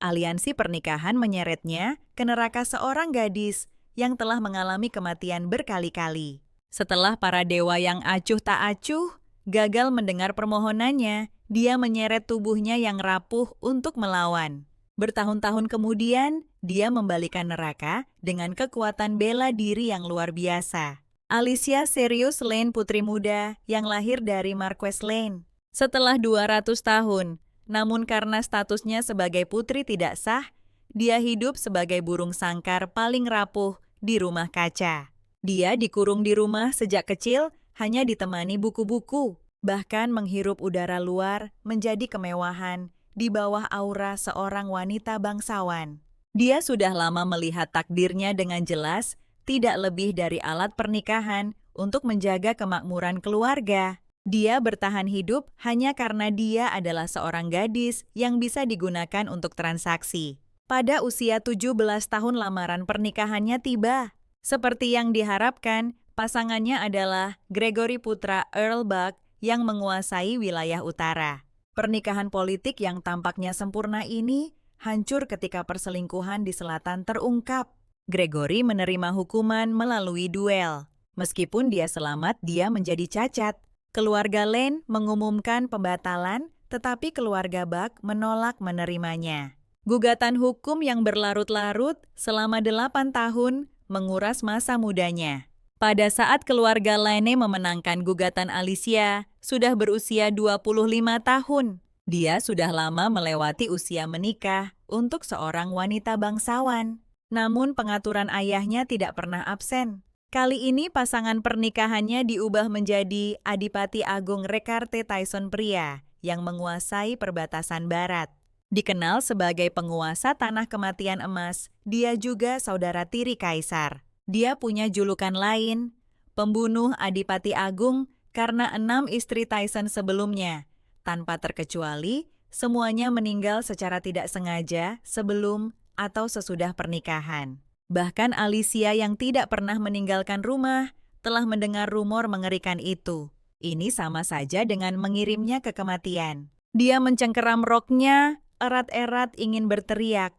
Aliansi pernikahan menyeretnya ke neraka seorang gadis yang telah mengalami kematian berkali-kali. Setelah para dewa yang acuh tak acuh gagal mendengar permohonannya, dia menyeret tubuhnya yang rapuh untuk melawan. Bertahun-tahun kemudian, dia membalikan neraka dengan kekuatan bela diri yang luar biasa. Alicia Sirius Lane, putri muda yang lahir dari Marquess Lane. Setelah 200 tahun, namun karena statusnya sebagai putri tidak sah, dia hidup sebagai burung sangkar paling rapuh di rumah kaca. Dia dikurung di rumah sejak kecil, hanya ditemani buku-buku. Bahkan menghirup udara luar menjadi kemewahan di bawah aura seorang wanita bangsawan. Dia sudah lama melihat takdirnya dengan jelas, tidak lebih dari alat pernikahan untuk menjaga kemakmuran keluarga. Dia bertahan hidup hanya karena dia adalah seorang gadis yang bisa digunakan untuk transaksi. Pada usia 17 tahun lamaran pernikahannya tiba. Seperti yang diharapkan, pasangannya adalah Gregory putra Earl Buck yang menguasai wilayah utara. Pernikahan politik yang tampaknya sempurna ini hancur ketika perselingkuhan di selatan terungkap. Gregory menerima hukuman melalui duel. Meskipun dia selamat, dia menjadi cacat. Keluarga Lane mengumumkan pembatalan, tetapi keluarga Buck menolak menerimanya. Gugatan hukum yang berlarut-larut selama 8 tahun menguras masa mudanya. Pada saat keluarga Lane memenangkan gugatan Alicia, sudah berusia 25 tahun. Dia sudah lama melewati usia menikah untuk seorang wanita bangsawan. Namun pengaturan ayahnya tidak pernah absen. Kali ini pasangan pernikahannya diubah menjadi Adipati Agung Rekarte Tyson pria yang menguasai perbatasan barat. Dikenal sebagai penguasa tanah kematian emas, dia juga saudara tiri kaisar. Dia punya julukan lain, pembunuh Adipati Agung, karena 6 istri Tyson sebelumnya. Tanpa terkecuali, semuanya meninggal secara tidak sengaja sebelum atau sesudah pernikahan. Bahkan Alicia yang tidak pernah meninggalkan rumah telah mendengar rumor mengerikan itu. Ini sama saja dengan mengirimnya ke kematian. Dia mencengkeram roknya, erat-erat ingin berteriak,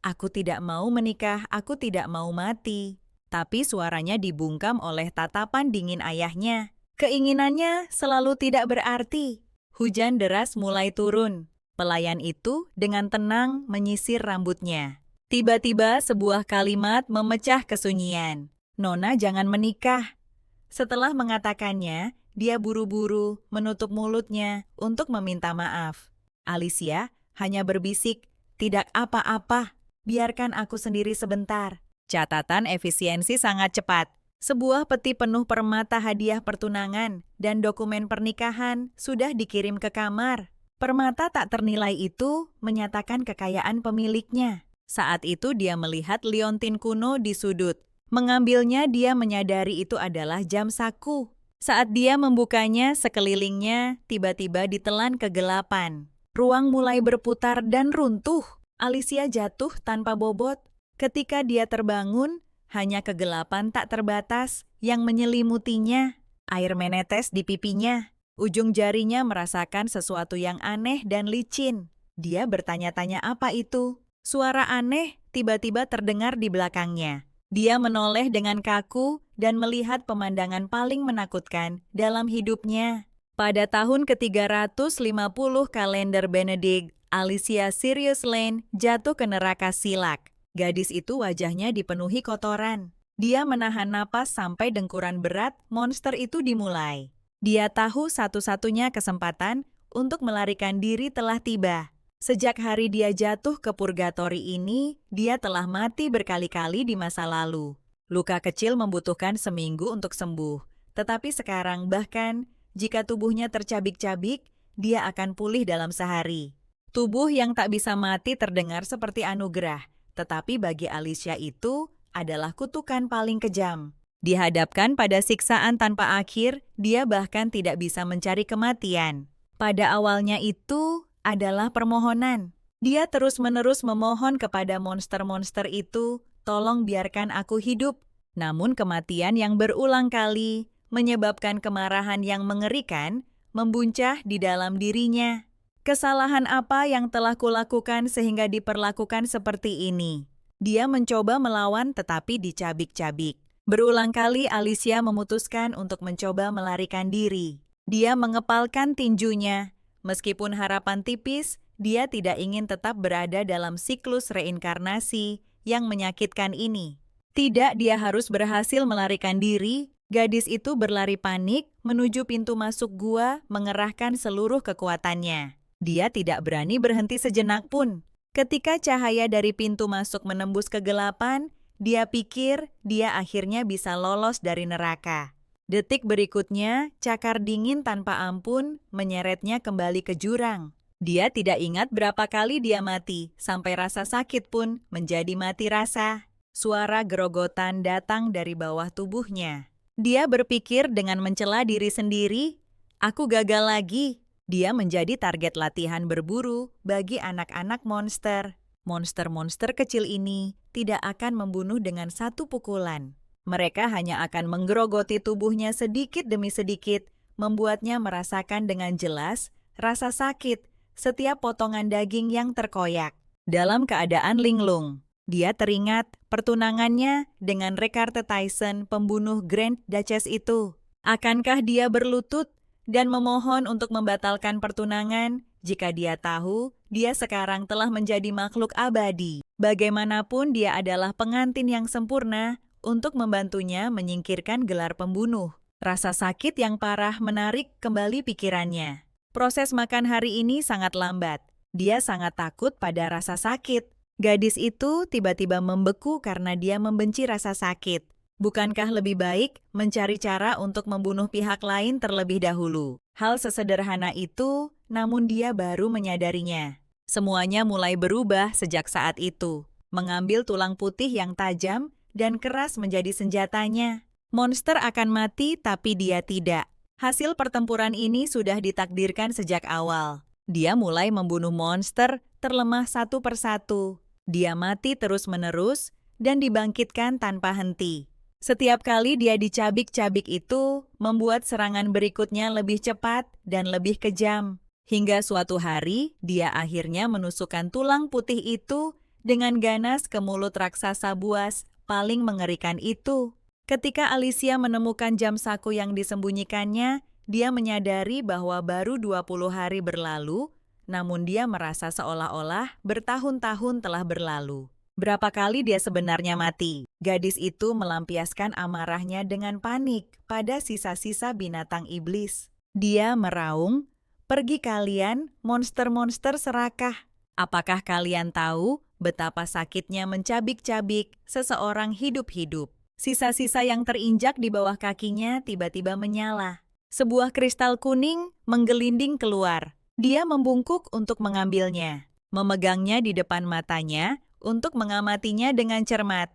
"Aku tidak mau menikah, aku tidak mau mati." Tapi suaranya dibungkam oleh tatapan dingin ayahnya. Keinginannya selalu tidak berarti. Hujan deras mulai turun. Pelayan itu dengan tenang menyisir rambutnya. Tiba-tiba sebuah kalimat memecah kesunyian. "Nona, jangan menikah." Setelah mengatakannya, dia buru-buru menutup mulutnya untuk meminta maaf. Alicia hanya berbisik, "Tidak apa-apa, biarkan aku sendiri sebentar." Catatan efisiensi sangat cepat. Sebuah peti penuh permata hadiah pertunangan dan dokumen pernikahan sudah dikirim ke kamar. Permata tak ternilai itu menyatakan kekayaan pemiliknya. Saat itu dia melihat liontin kuno di sudut. Mengambilnya, dia menyadari itu adalah jam saku. Saat dia membukanya, sekelilingnya tiba-tiba ditelan kegelapan. Ruang mulai berputar dan runtuh. Alicia jatuh tanpa bobot. Ketika dia terbangun, hanya kegelapan tak terbatas yang menyelimutinya. Air menetes di pipinya. Ujung jarinya merasakan sesuatu yang aneh dan licin. Dia bertanya-tanya apa itu. Suara aneh tiba-tiba terdengar di belakangnya. Dia menoleh dengan kaku dan melihat pemandangan paling menakutkan dalam hidupnya. Pada tahun ke-350 kalender Benedict, Alicia Sirius Lane jatuh ke neraka Silak. Gadis itu wajahnya dipenuhi kotoran. Dia menahan napas sampai dengkuran berat monster itu dimulai. Dia tahu satu-satunya kesempatan untuk melarikan diri telah tiba. Sejak hari dia jatuh ke purgatori ini, dia telah mati berkali-kali di masa lalu. Luka kecil membutuhkan seminggu untuk sembuh. Tetapi sekarang bahkan, jika tubuhnya tercabik-cabik, dia akan pulih dalam sehari. Tubuh yang tak bisa mati terdengar seperti anugerah, tetapi bagi Alicia itu adalah kutukan paling kejam. Dihadapkan pada siksaan tanpa akhir, dia bahkan tidak bisa mencari kematian. Pada awalnya itu adalah permohonan. Dia terus-menerus memohon kepada monster-monster itu, "Tolong biarkan aku hidup." Namun kematian yang berulang kali menyebabkan kemarahan yang mengerikan membuncah di dalam dirinya. Kesalahan apa yang telah kulakukan sehingga diperlakukan seperti ini? Dia mencoba melawan tetapi dicabik-cabik. Berulang kali Alicia memutuskan untuk mencoba melarikan diri. Dia mengepalkan tinjunya. Meskipun harapan tipis, dia tidak ingin tetap berada dalam siklus reinkarnasi yang menyakitkan ini. Tidak, dia harus berhasil melarikan diri. Gadis itu berlari panik menuju pintu masuk gua, mengerahkan seluruh kekuatannya. Dia tidak berani berhenti sejenak pun. Ketika cahaya dari pintu masuk menembus kegelapan, dia pikir dia akhirnya bisa lolos dari neraka. Detik berikutnya, cakar dingin tanpa ampun menyeretnya kembali ke jurang. Dia tidak ingat berapa kali dia mati, sampai rasa sakit pun menjadi mati rasa. Suara gerogotan datang dari bawah tubuhnya. Dia berpikir dengan mencela diri sendiri, "Aku gagal lagi." Dia menjadi target latihan berburu bagi anak-anak monster. Monster-monster kecil ini tidak akan membunuh dengan satu pukulan. Mereka hanya akan menggerogoti tubuhnya sedikit demi sedikit, membuatnya merasakan dengan jelas rasa sakit setiap potongan daging yang terkoyak. Dalam keadaan linglung, dia teringat pertunangannya dengan Recarte Tyson, pembunuh Grand Duchess itu. Akankah dia berlutut dan memohon untuk membatalkan pertunangan jika dia tahu dia sekarang telah menjadi makhluk abadi? Bagaimanapun dia adalah pengantin yang sempurna untuk membantunya menyingkirkan gelar pembunuh. Rasa sakit yang parah menarik kembali pikirannya. Proses makan hari ini sangat lambat. Dia sangat takut pada rasa sakit. Gadis itu tiba-tiba membeku karena dia membenci rasa sakit. Bukankah lebih baik mencari cara untuk membunuh pihak lain terlebih dahulu? Hal sesederhana itu, namun dia baru menyadarinya. Semuanya mulai berubah sejak saat itu. Mengambil tulang putih yang tajam dan keras menjadi senjatanya. Monster akan mati, tapi dia tidak. Hasil pertempuran ini sudah ditakdirkan sejak awal. Dia mulai membunuh monster terlemah satu persatu. Dia mati terus-menerus dan dibangkitkan tanpa henti. Setiap kali dia dicabik-cabik itu, membuat serangan berikutnya lebih cepat dan lebih kejam. Hingga suatu hari, dia akhirnya menusukkan tulang putih itu dengan ganas ke mulut raksasa buas paling mengerikan itu. Ketika Alicia menemukan jam saku yang disembunyikannya, dia menyadari bahwa baru 20 hari berlalu, namun dia merasa seolah-olah bertahun-tahun telah berlalu. Berapa kali dia sebenarnya mati? Gadis itu melampiaskan amarahnya dengan panik pada sisa-sisa binatang iblis. Dia meraung, "Pergi kalian, monster-monster serakah. Apakah kalian tahu betapa sakitnya mencabik-cabik seseorang hidup-hidup?" Sisa-sisa yang terinjak di bawah kakinya tiba-tiba menyala. Sebuah kristal kuning menggelinding keluar. Dia membungkuk untuk mengambilnya, memegangnya di depan matanya untuk mengamatinya dengan cermat.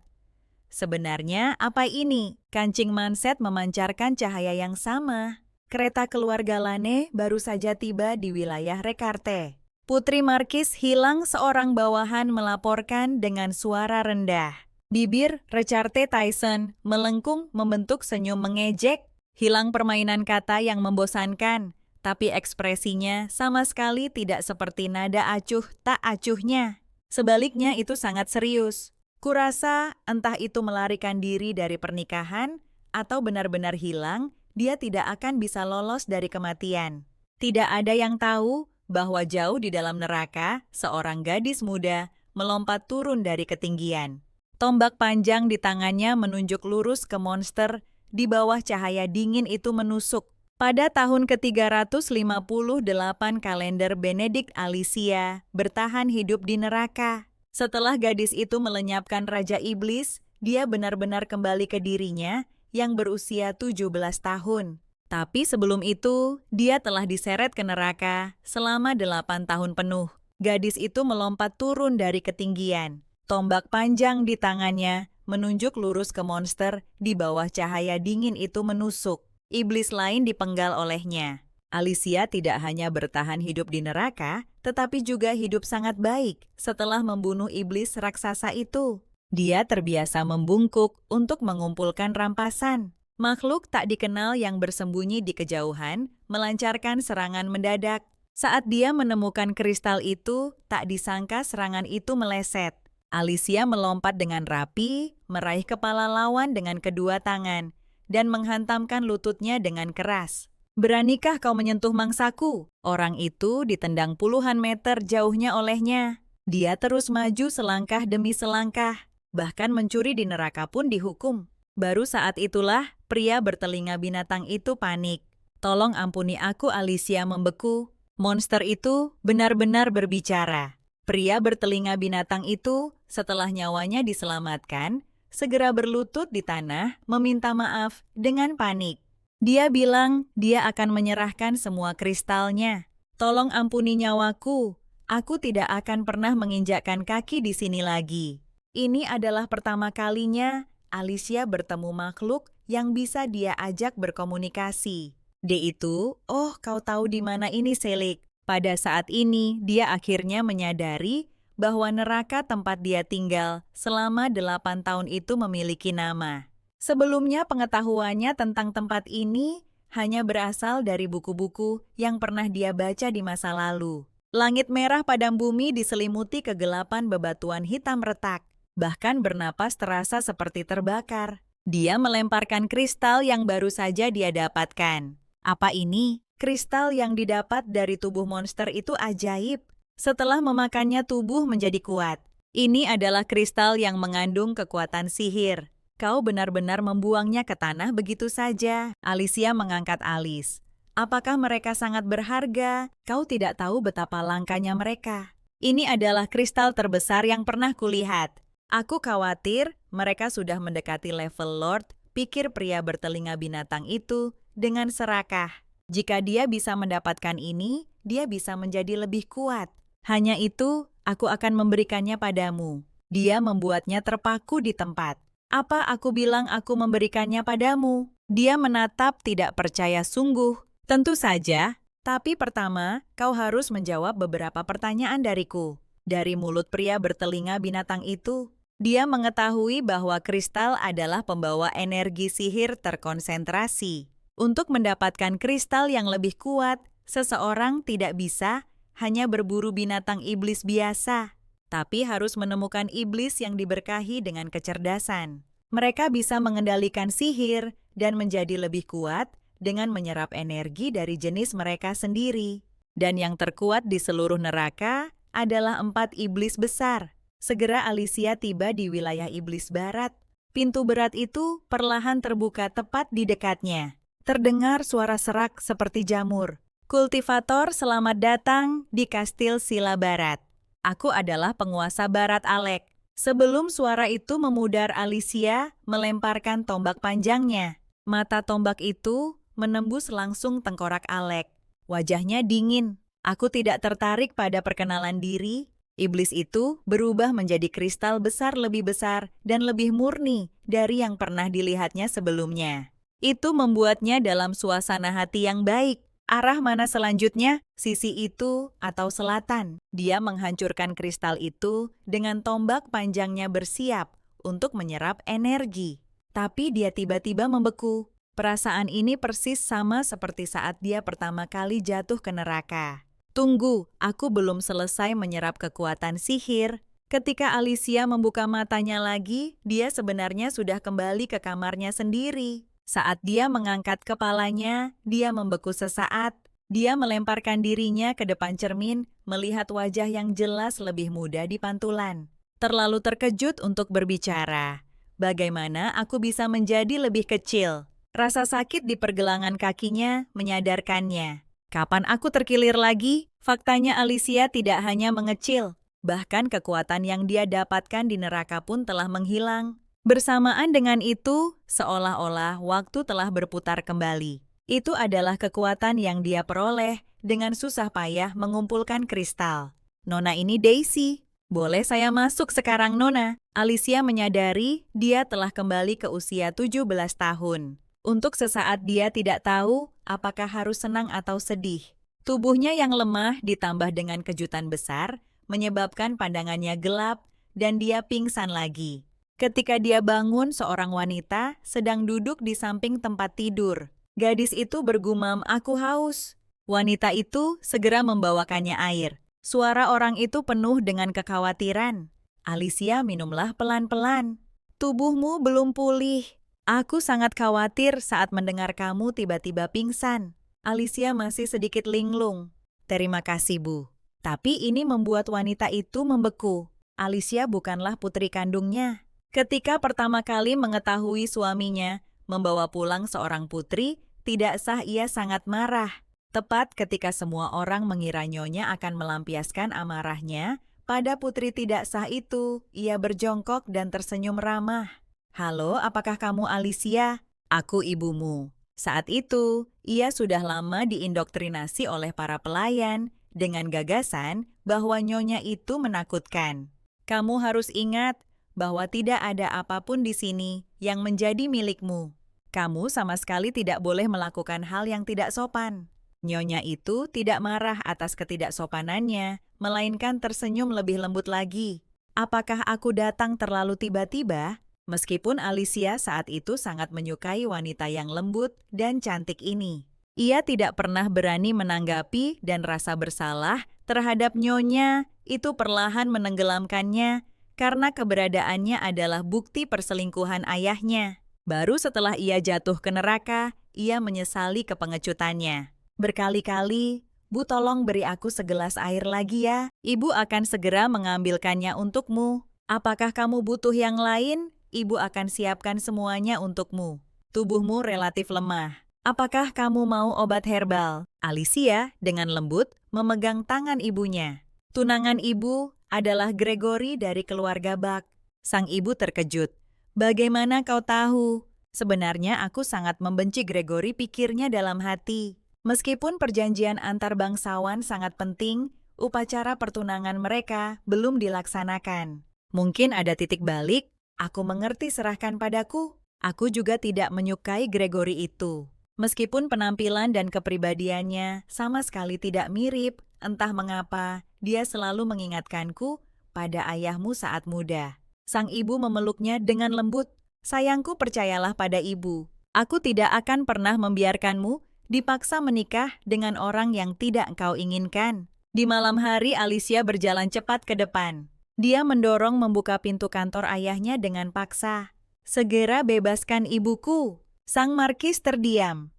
Sebenarnya apa ini? Kancing Manset memancarkan cahaya yang sama. Kereta keluarga Lane baru saja tiba di wilayah Recarte. Putri Markis hilang, seorang bawahan melaporkan dengan suara rendah. Bibir Recarte Tyson melengkung membentuk senyum mengejek. Hilang permainan kata yang membosankan, tapi ekspresinya sama sekali tidak seperti nada acuh tak acuhnya. Sebaliknya itu sangat serius. Kurasa entah itu melarikan diri dari pernikahan atau benar-benar hilang, dia tidak akan bisa lolos dari kematian. Tidak ada yang tahu bahwa jauh di dalam neraka, seorang gadis muda melompat turun dari ketinggian. Tombak panjang di tangannya menunjuk lurus ke monster. Di bawah cahaya dingin itu menusuk. Pada tahun ke-358 kalender Benedict, Alicia bertahan hidup di neraka. Setelah gadis itu melenyapkan Raja Iblis, dia benar-benar kembali ke dirinya yang berusia 17 tahun. Tapi sebelum itu, dia telah diseret ke neraka selama 8 tahun penuh. Gadis itu melompat turun dari ketinggian. Tombak panjang di tangannya menunjuk lurus ke monster. Di bawah cahaya dingin itu menusuk. Iblis lain dipenggal olehnya. Alicia tidak hanya bertahan hidup di neraka, tetapi juga hidup sangat baik setelah membunuh iblis raksasa itu. Dia terbiasa membungkuk untuk mengumpulkan rampasan. Makhluk tak dikenal yang bersembunyi di kejauhan melancarkan serangan mendadak. Saat dia menemukan kristal itu, tak disangka serangan itu meleset. Alicia melompat dengan rapi, meraih kepala lawan dengan kedua tangan, dan menghantamkan lututnya dengan keras. "Beranikah kau menyentuh mangsaku?" Orang itu ditendang puluhan meter jauhnya olehnya. Dia terus maju selangkah demi selangkah, bahkan mencuri di neraka pun dihukum. Baru saat itulah pria bertelinga binatang itu panik. "Tolong ampuni aku," Alicia membeku. Monster itu benar-benar berbicara. Pria bertelinga binatang itu, setelah nyawanya diselamatkan, segera berlutut di tanah meminta maaf dengan panik. Dia bilang dia akan menyerahkan semua kristalnya. "Tolong ampuni nyawaku. Aku tidak akan pernah menginjakkan kaki di sini lagi." Ini adalah pertama kalinya Alicia bertemu makhluk yang bisa dia ajak berkomunikasi. D itu, "Oh, kau tahu di mana ini, Selik." Pada saat ini, dia akhirnya menyadari bahwa neraka tempat dia tinggal selama 8 tahun itu memiliki nama. Sebelumnya pengetahuannya tentang tempat ini hanya berasal dari buku-buku yang pernah dia baca di masa lalu. Langit merah padam bumi diselimuti kegelapan bebatuan hitam retak, bahkan bernapas terasa seperti terbakar. Dia melemparkan kristal yang baru saja dia dapatkan. Apa ini? Kristal yang didapat dari tubuh monster itu ajaib. Setelah memakannya tubuh menjadi kuat. Ini adalah kristal yang mengandung kekuatan sihir. Kau benar-benar membuangnya ke tanah begitu saja. Alicia mengangkat alis. Apakah mereka sangat berharga? Kau tidak tahu betapa langkanya mereka. Ini adalah kristal terbesar yang pernah kulihat. Aku khawatir mereka sudah mendekati level Lord, pikir pria bertelinga binatang itu dengan serakah. Jika dia bisa mendapatkan ini, dia bisa menjadi lebih kuat. Hanya itu, aku akan memberikannya padamu. Dia membuatnya terpaku di tempat. Apa aku bilang aku memberikannya padamu? Dia menatap tidak percaya sungguh. Tentu saja, tapi pertama, kau harus menjawab beberapa pertanyaan dariku. Dari mulut pria bertelinga binatang itu, dia mengetahui bahwa kristal adalah pembawa energi sihir terkonsentrasi. Untuk mendapatkan kristal yang lebih kuat, seseorang tidak bisa hanya berburu binatang iblis biasa, tapi harus menemukan iblis yang diberkahi dengan kecerdasan. Mereka bisa mengendalikan sihir dan menjadi lebih kuat dengan menyerap energi dari jenis mereka sendiri. Dan yang terkuat di seluruh neraka adalah 4 iblis besar. Segera Alicia tiba di wilayah iblis barat. Pintu berat itu perlahan terbuka tepat di dekatnya. Terdengar suara serak seperti jamur. "Kultivator, selamat datang di Kastil Sila Barat. Aku adalah penguasa Barat Alek." Sebelum suara itu memudar, Alicia melemparkan tombak panjangnya. Mata tombak itu menembus langsung tengkorak Alek. Wajahnya dingin. "Aku tidak tertarik pada perkenalan diri." Iblis itu berubah menjadi kristal besar lebih besar dan lebih murni dari yang pernah dilihatnya sebelumnya. Itu membuatnya dalam suasana hati yang baik. Arah mana selanjutnya? Sisi itu atau selatan? Dia menghancurkan kristal itu dengan tombak panjangnya bersiap untuk menyerap energi. Tapi dia tiba-tiba membeku. Perasaan ini persis sama seperti saat dia pertama kali jatuh ke neraka. "Tunggu, aku belum selesai menyerap kekuatan sihir." Ketika Alicia membuka matanya lagi, dia sebenarnya sudah kembali ke kamarnya sendiri. Saat dia mengangkat kepalanya, dia membeku sesaat. Dia melemparkan dirinya ke depan cermin, melihat wajah yang jelas lebih muda di pantulan. Terlalu terkejut untuk berbicara. Bagaimana aku bisa menjadi lebih kecil? Rasa sakit di pergelangan kakinya menyadarkannya. Kapan aku terkilir lagi? Faktanya Alicia tidak hanya mengecil, bahkan kekuatan yang dia dapatkan di neraka pun telah menghilang. Bersamaan dengan itu, seolah-olah waktu telah berputar kembali. Itu adalah kekuatan yang dia peroleh dengan susah payah mengumpulkan kristal. "Nona, ini Daisy. Boleh saya masuk sekarang, Nona?" Alicia menyadari dia telah kembali ke usia 17 tahun. Untuk sesaat dia tidak tahu apakah harus senang atau sedih. Tubuhnya yang lemah ditambah dengan kejutan besar menyebabkan pandangannya gelap dan dia pingsan lagi. Ketika dia bangun, seorang wanita sedang duduk di samping tempat tidur. Gadis itu bergumam, "Aku haus." Wanita itu segera membawakannya air. Suara orang itu penuh dengan kekhawatiran. Alicia, minumlah pelan-pelan. Tubuhmu belum pulih. Aku sangat khawatir saat mendengar kamu tiba-tiba pingsan. Alicia masih sedikit linglung. Terima kasih, Bu. Tapi ini membuat wanita itu membeku. Alicia bukanlah putri kandungnya. Ketika pertama kali mengetahui suaminya membawa pulang seorang putri, tidak sah ia sangat marah. Tepat ketika semua orang mengira Nyonya akan melampiaskan amarahnya, pada putri tidak sah itu, ia berjongkok dan tersenyum ramah. Halo, apakah kamu Alicia? Aku ibumu. Saat itu, ia sudah lama diindoktrinasi oleh para pelayan dengan gagasan bahwa Nyonya itu menakutkan. Kamu harus ingat bahwa tidak ada apapun di sini yang menjadi milikmu. Kamu sama sekali tidak boleh melakukan hal yang tidak sopan. Nyonya itu tidak marah atas ketidaksopanannya, melainkan tersenyum lebih lembut lagi. Apakah aku datang terlalu tiba-tiba? Meskipun Alicia saat itu sangat menyukai wanita yang lembut dan cantik ini. Ia tidak pernah berani menanggapi dan rasa bersalah terhadap Nyonya itu perlahan menenggelamkannya karena keberadaannya adalah bukti perselingkuhan ayahnya. Baru setelah ia jatuh ke neraka, ia menyesali kepengecutannya. Berkali-kali, Bu, tolong beri aku segelas air lagi ya. Ibu akan segera mengambilkannya untukmu. Apakah kamu butuh yang lain? Ibu akan siapkan semuanya untukmu. Tubuhmu relatif lemah. Apakah kamu mau obat herbal? Alicia dengan lembut memegang tangan ibunya. Tunangan ibu adalah Gregory dari keluarga Buck. Sang ibu terkejut. Bagaimana kau tahu? Sebenarnya aku sangat membenci Gregory, pikirnya dalam hati. Meskipun perjanjian antar bangsawan sangat penting, upacara pertunangan mereka belum dilaksanakan. Mungkin ada titik balik. Aku mengerti, serahkan padaku. Aku juga tidak menyukai Gregory itu. Meskipun penampilan dan kepribadiannya sama sekali tidak mirip, entah mengapa dia selalu mengingatkanku pada ayahmu saat muda. Sang ibu memeluknya dengan lembut. Sayangku, percayalah pada ibu. Aku tidak akan pernah membiarkanmu dipaksa menikah dengan orang yang tidak engkau inginkan. Di malam hari, Alicia berjalan cepat ke depan. Dia mendorong membuka pintu kantor ayahnya dengan paksa. Segera bebaskan ibuku. Sang Markis terdiam.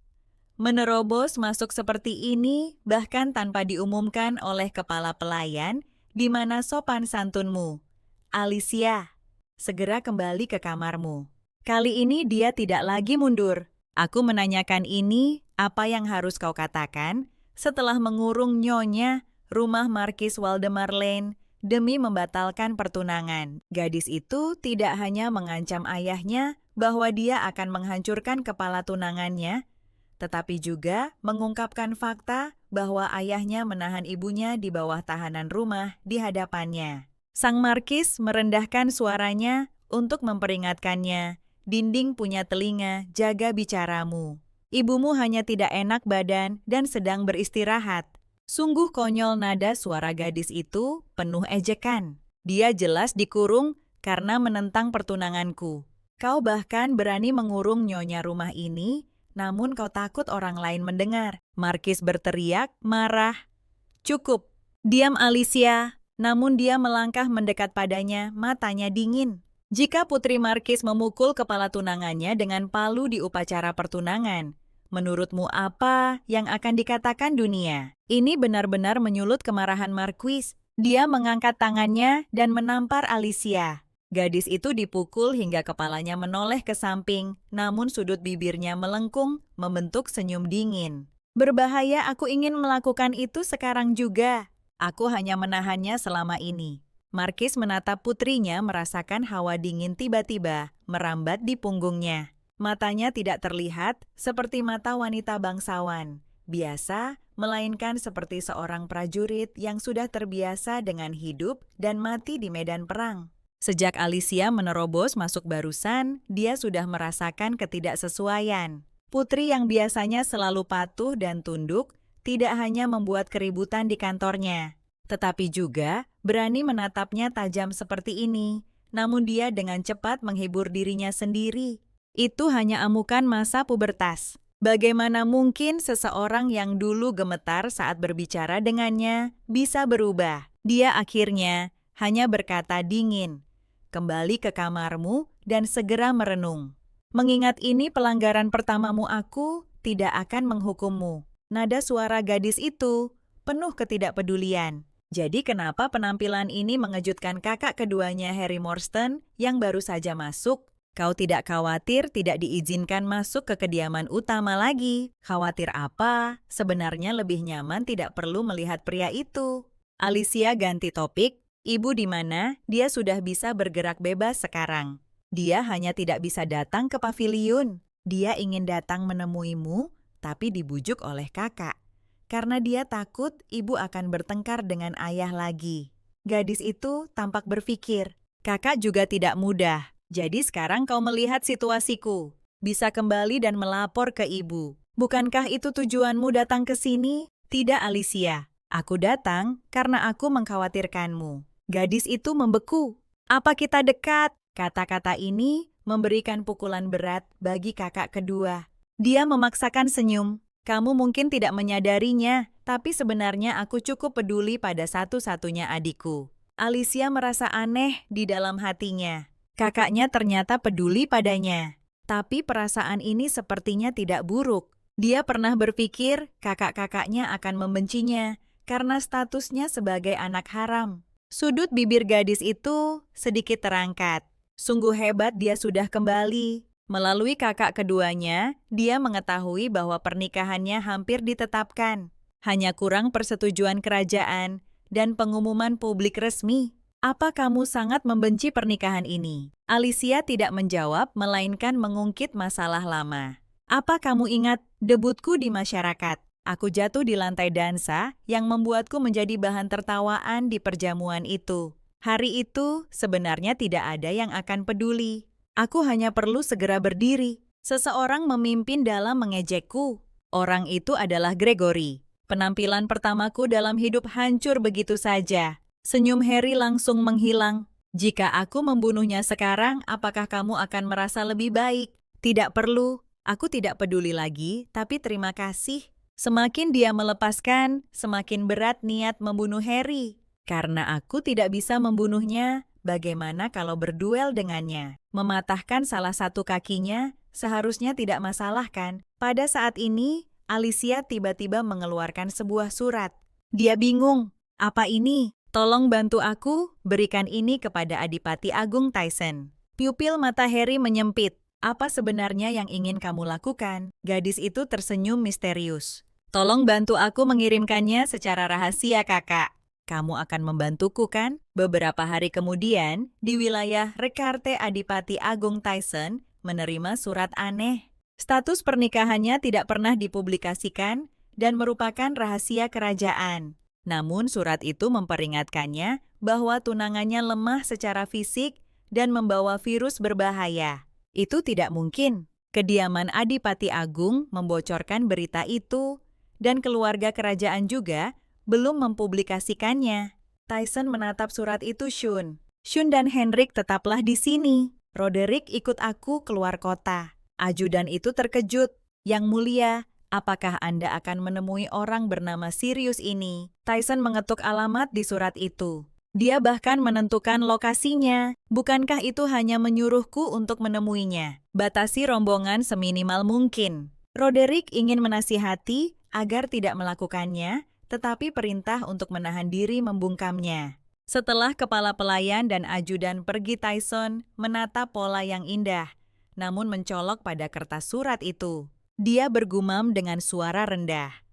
Menerobos masuk seperti ini bahkan tanpa diumumkan oleh kepala pelayan, di mana sopan santunmu. Alicia, segera kembali ke kamarmu. Kali ini dia tidak lagi mundur. Aku menanyakan ini, apa yang harus kau katakan setelah mengurung Nyonya rumah Markis Waldemar Lane demi membatalkan pertunangan. Gadis itu tidak hanya mengancam ayahnya bahwa dia akan menghancurkan kepala tunangannya, tetapi juga mengungkapkan fakta bahwa ayahnya menahan ibunya di bawah tahanan rumah di hadapannya. Sang Markis merendahkan suaranya untuk memperingatkannya, dinding punya telinga, jaga bicaramu. Ibumu hanya tidak enak badan dan sedang beristirahat. Sungguh konyol nada suara gadis itu, penuh ejekan. Dia jelas dikurung karena menentang pertunanganku. Kau bahkan berani mengurung Nyonya rumah ini, namun kau takut orang lain mendengar. Markis berteriak, marah. Cukup. Diam Alicia. Namun dia melangkah mendekat padanya, matanya dingin. Jika Putri Markis memukul kepala tunangannya dengan palu di upacara pertunangan, menurutmu apa yang akan dikatakan dunia? Ini benar-benar menyulut kemarahan Marquis. Dia mengangkat tangannya dan menampar Alicia. Gadis itu dipukul hingga kepalanya menoleh ke samping, namun sudut bibirnya melengkung, membentuk senyum dingin. Berbahaya, aku ingin melakukan itu sekarang juga. Aku hanya menahannya selama ini. Markis menatap putrinya, merasakan hawa dingin tiba-tiba merambat di punggungnya. Matanya tidak terlihat seperti mata wanita bangsawan biasa, melainkan seperti seorang prajurit yang sudah terbiasa dengan hidup dan mati di medan perang. Sejak Alicia menerobos masuk barusan, dia sudah merasakan ketidaksesuaian. Putri yang biasanya selalu patuh dan tunduk, tidak hanya membuat keributan di kantornya, tetapi juga berani menatapnya tajam seperti ini. Namun dia dengan cepat menghibur dirinya sendiri. Itu hanya amukan masa pubertas. Bagaimana mungkin seseorang yang dulu gemetar saat berbicara dengannya bisa berubah? Dia akhirnya hanya berkata dingin, "Kembali ke kamarmu dan segera merenung. Mengingat ini pelanggaran pertamamu, aku tidak akan menghukummu." Nada suara gadis itu penuh ketidakpedulian. Jadi kenapa penampilan ini mengejutkan kakak keduanya Harry Morstan yang baru saja masuk? Kau tidak khawatir tidak diizinkan masuk ke kediaman utama lagi? Khawatir apa? Sebenarnya lebih nyaman tidak perlu melihat pria itu. Alicia ganti topik. Ibu di mana? Dia sudah bisa bergerak bebas sekarang. Dia hanya tidak bisa datang ke paviliun. Dia ingin datang menemuimu, tapi dibujuk oleh kakak. Karena dia takut ibu akan bertengkar dengan ayah lagi. Gadis itu tampak berpikir, kakak juga tidak mudah. Jadi sekarang kau melihat situasiku. Bisa kembali dan melapor ke ibu. Bukankah itu tujuanmu datang ke sini? Tidak, Alicia. Aku datang karena aku mengkhawatirkanmu. Gadis itu membeku. Apa kita dekat? Kata-kata ini memberikan pukulan berat bagi kakak kedua. Dia memaksakan senyum. Kamu mungkin tidak menyadarinya, tapi sebenarnya aku cukup peduli pada satu-satunya adikku. Alicia merasa aneh di dalam hatinya. Kakaknya ternyata peduli padanya. Tapi perasaan ini sepertinya tidak buruk. Dia pernah berpikir kakak-kakaknya akan membencinya karena statusnya sebagai anak haram. Sudut bibir gadis itu sedikit terangkat. Sungguh hebat dia sudah kembali. Melalui kakak keduanya, dia mengetahui bahwa pernikahannya hampir ditetapkan. Hanya kurang persetujuan kerajaan dan pengumuman publik resmi. Apa kamu sangat membenci pernikahan ini? Alicia tidak menjawab, melainkan mengungkit masalah lama. Apa kamu ingat debutku di masyarakat? Aku jatuh di lantai dansa yang membuatku menjadi bahan tertawaan di perjamuan itu. Hari itu sebenarnya tidak ada yang akan peduli. Aku hanya perlu segera berdiri. Seseorang memimpin dalam mengejekku. Orang itu adalah Gregory. Penampilan pertamaku dalam hidup hancur begitu saja. Senyum Harry langsung menghilang. Jika aku membunuhnya sekarang, apakah kamu akan merasa lebih baik? Tidak perlu. Aku tidak peduli lagi, tapi terima kasih. Semakin dia melepaskan, semakin berat niat membunuh Harry. Karena aku tidak bisa membunuhnya, bagaimana kalau berduel dengannya? Mematahkan salah satu kakinya seharusnya tidak masalah kan? Pada saat ini, Alicia tiba-tiba mengeluarkan sebuah surat. Dia bingung. Apa ini? Tolong bantu aku, berikan ini kepada Adipati Agung Tyson. Pupil mata Harry menyempit. Apa sebenarnya yang ingin kamu lakukan? Gadis itu tersenyum misterius. Tolong bantu aku mengirimkannya secara rahasia, kakak. Kamu akan membantuku kan? Beberapa hari kemudian, di wilayah Rekarte Adipati Agung Tyson menerima surat aneh. Status pernikahannya tidak pernah dipublikasikan dan merupakan rahasia kerajaan. Namun surat itu memperingatkannya bahwa tunangannya lemah secara fisik dan membawa virus berbahaya. Itu tidak mungkin. Kediaman Adipati Agung membocorkan berita itu dan keluarga kerajaan juga belum mempublikasikannya. Tyson menatap surat itu Shun. Shun dan Henrik tetaplah di sini. Roderick ikut aku keluar kota. Ajudan itu terkejut. Yang mulia, apakah Anda akan menemui orang bernama Sirius ini? Tyson mengetuk alamat di surat itu. Dia bahkan menentukan lokasinya. Bukankah itu hanya menyuruhku untuk menemuinya? Batasi rombongan seminimal mungkin. Roderick ingin menasihati agar tidak melakukannya, tetapi perintah untuk menahan diri membungkamnya. Setelah kepala pelayan dan ajudan pergi, Tyson menatap pola yang indah, namun mencolok pada kertas surat itu. Dia bergumam dengan suara rendah.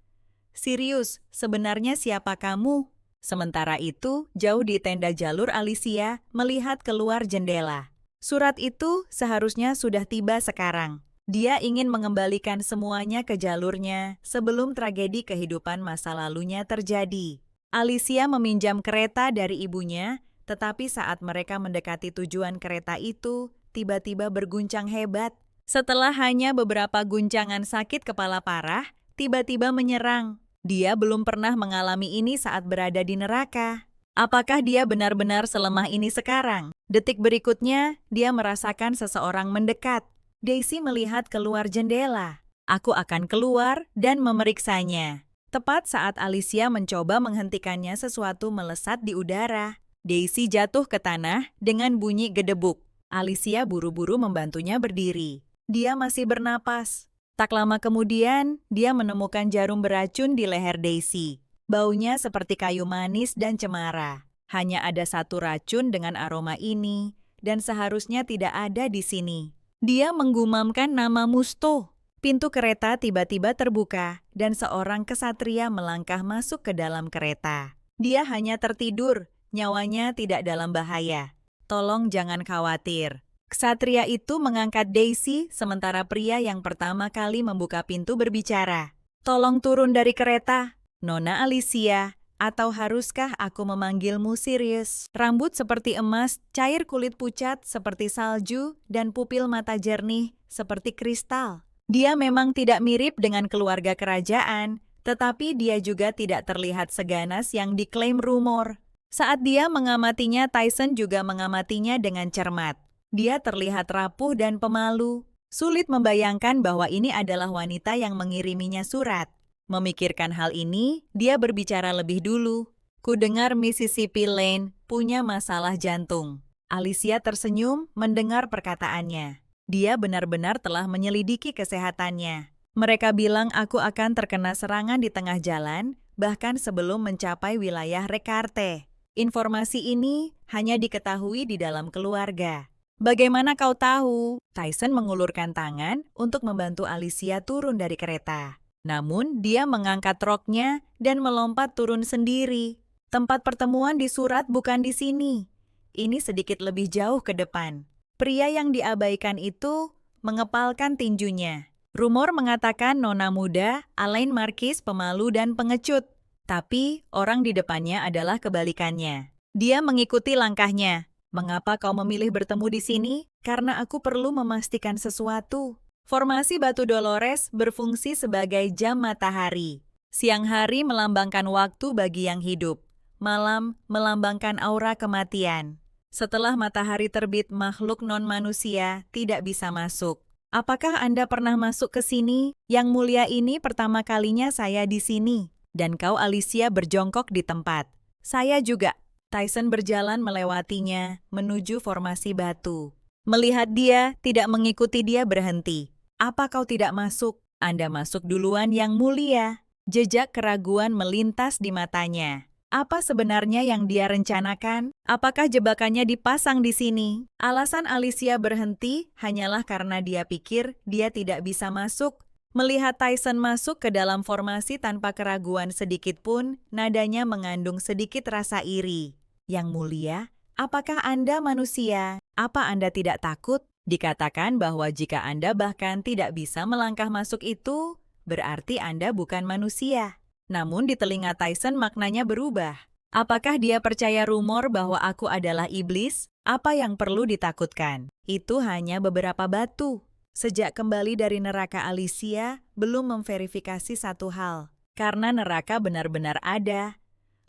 Sirius, sebenarnya siapa kamu? Sementara itu, jauh di tenda jalur Alicia melihat keluar jendela. Surat itu seharusnya sudah tiba sekarang. Dia ingin mengembalikan semuanya ke jalurnya sebelum tragedi kehidupan masa lalunya terjadi. Alicia meminjam kereta dari ibunya, tetapi saat mereka mendekati tujuan kereta itu, tiba-tiba berguncang hebat. Setelah hanya beberapa guncangan sakit kepala parah, tiba-tiba menyerang. Dia belum pernah mengalami ini saat berada di neraka. Apakah dia benar-benar selemah ini sekarang? Detik berikutnya, dia merasakan seseorang mendekat. Daisy melihat keluar jendela. Aku akan keluar dan memeriksanya. Tepat saat Alicia mencoba menghentikannya, sesuatu melesat di udara. Daisy jatuh ke tanah dengan bunyi gedebuk. Alicia buru-buru membantunya berdiri. Dia masih bernapas. Tak lama kemudian, dia menemukan jarum beracun di leher Daisy. Baunya seperti kayu manis dan cemara. Hanya ada satu racun dengan aroma ini, dan seharusnya tidak ada di sini. Dia menggumamkan nama Musto. Pintu kereta tiba-tiba terbuka, dan seorang kesatria melangkah masuk ke dalam kereta. Dia hanya tertidur, nyawanya tidak dalam bahaya. Tolong jangan khawatir. Ksatria itu mengangkat Daisy, sementara pria yang pertama kali membuka pintu berbicara. Tolong turun dari kereta, Nona Alicia, atau haruskah aku memanggilmu Sirius? Rambut seperti emas, cair kulit pucat seperti salju, dan pupil mata jernih seperti kristal. Dia memang tidak mirip dengan keluarga kerajaan, tetapi dia juga tidak terlihat seganas yang diklaim rumor. Saat dia mengamatinya, Tyson juga mengamatinya dengan cermat. Dia terlihat rapuh dan pemalu. Sulit membayangkan bahwa ini adalah wanita yang mengiriminya surat. Memikirkan hal ini, dia berbicara lebih dulu. Kudengar Mississippi Lane punya masalah jantung. Alicia tersenyum mendengar perkataannya. Dia benar-benar telah menyelidiki kesehatannya. Mereka bilang aku akan terkena serangan di tengah jalan, bahkan sebelum mencapai wilayah Rekarte. Informasi ini hanya diketahui di dalam keluarga. Bagaimana kau tahu? Tyson mengulurkan tangan untuk membantu Alicia turun dari kereta. Namun, dia mengangkat roknya dan melompat turun sendiri. Tempat pertemuan di surat bukan di sini. Ini sedikit lebih jauh ke depan. Pria yang diabaikan itu mengepalkan tinjunya. Rumor mengatakan nona muda, Alain Marquis, pemalu dan pengecut. Tapi, orang di depannya adalah kebalikannya. Dia mengikuti langkahnya. Mengapa kau memilih bertemu di sini? Karena aku perlu memastikan sesuatu. Formasi Batu Dolores berfungsi sebagai jam matahari. Siang hari melambangkan waktu bagi yang hidup. Malam melambangkan aura kematian. Setelah matahari terbit, makhluk non-manusia tidak bisa masuk. Apakah Anda pernah masuk ke sini? Yang mulia, ini pertama kalinya saya di sini. Dan kau, Alicia, berjongkok di tempat. Saya juga. Tyson berjalan melewatinya, menuju formasi batu. Melihat dia, tidak mengikuti dia berhenti. Apa kau tidak masuk? Anda masuk duluan, yang mulia. Jejak keraguan melintas di matanya. Apa sebenarnya yang dia rencanakan? Apakah jebakannya dipasang di sini? Alasan Alicia berhenti hanyalah karena dia pikir dia tidak bisa masuk. Melihat Tyson masuk ke dalam formasi tanpa keraguan sedikit pun, nadanya mengandung sedikit rasa iri. Yang mulia, apakah Anda manusia? Apa Anda tidak takut? Dikatakan bahwa jika Anda bahkan tidak bisa melangkah masuk itu, berarti Anda bukan manusia. Namun di telinga Tyson maknanya berubah. Apakah dia percaya rumor bahwa aku adalah iblis? Apa yang perlu ditakutkan? Itu hanya beberapa batu. Sejak kembali dari neraka, Alicia belum memverifikasi satu hal. Karena neraka benar-benar ada.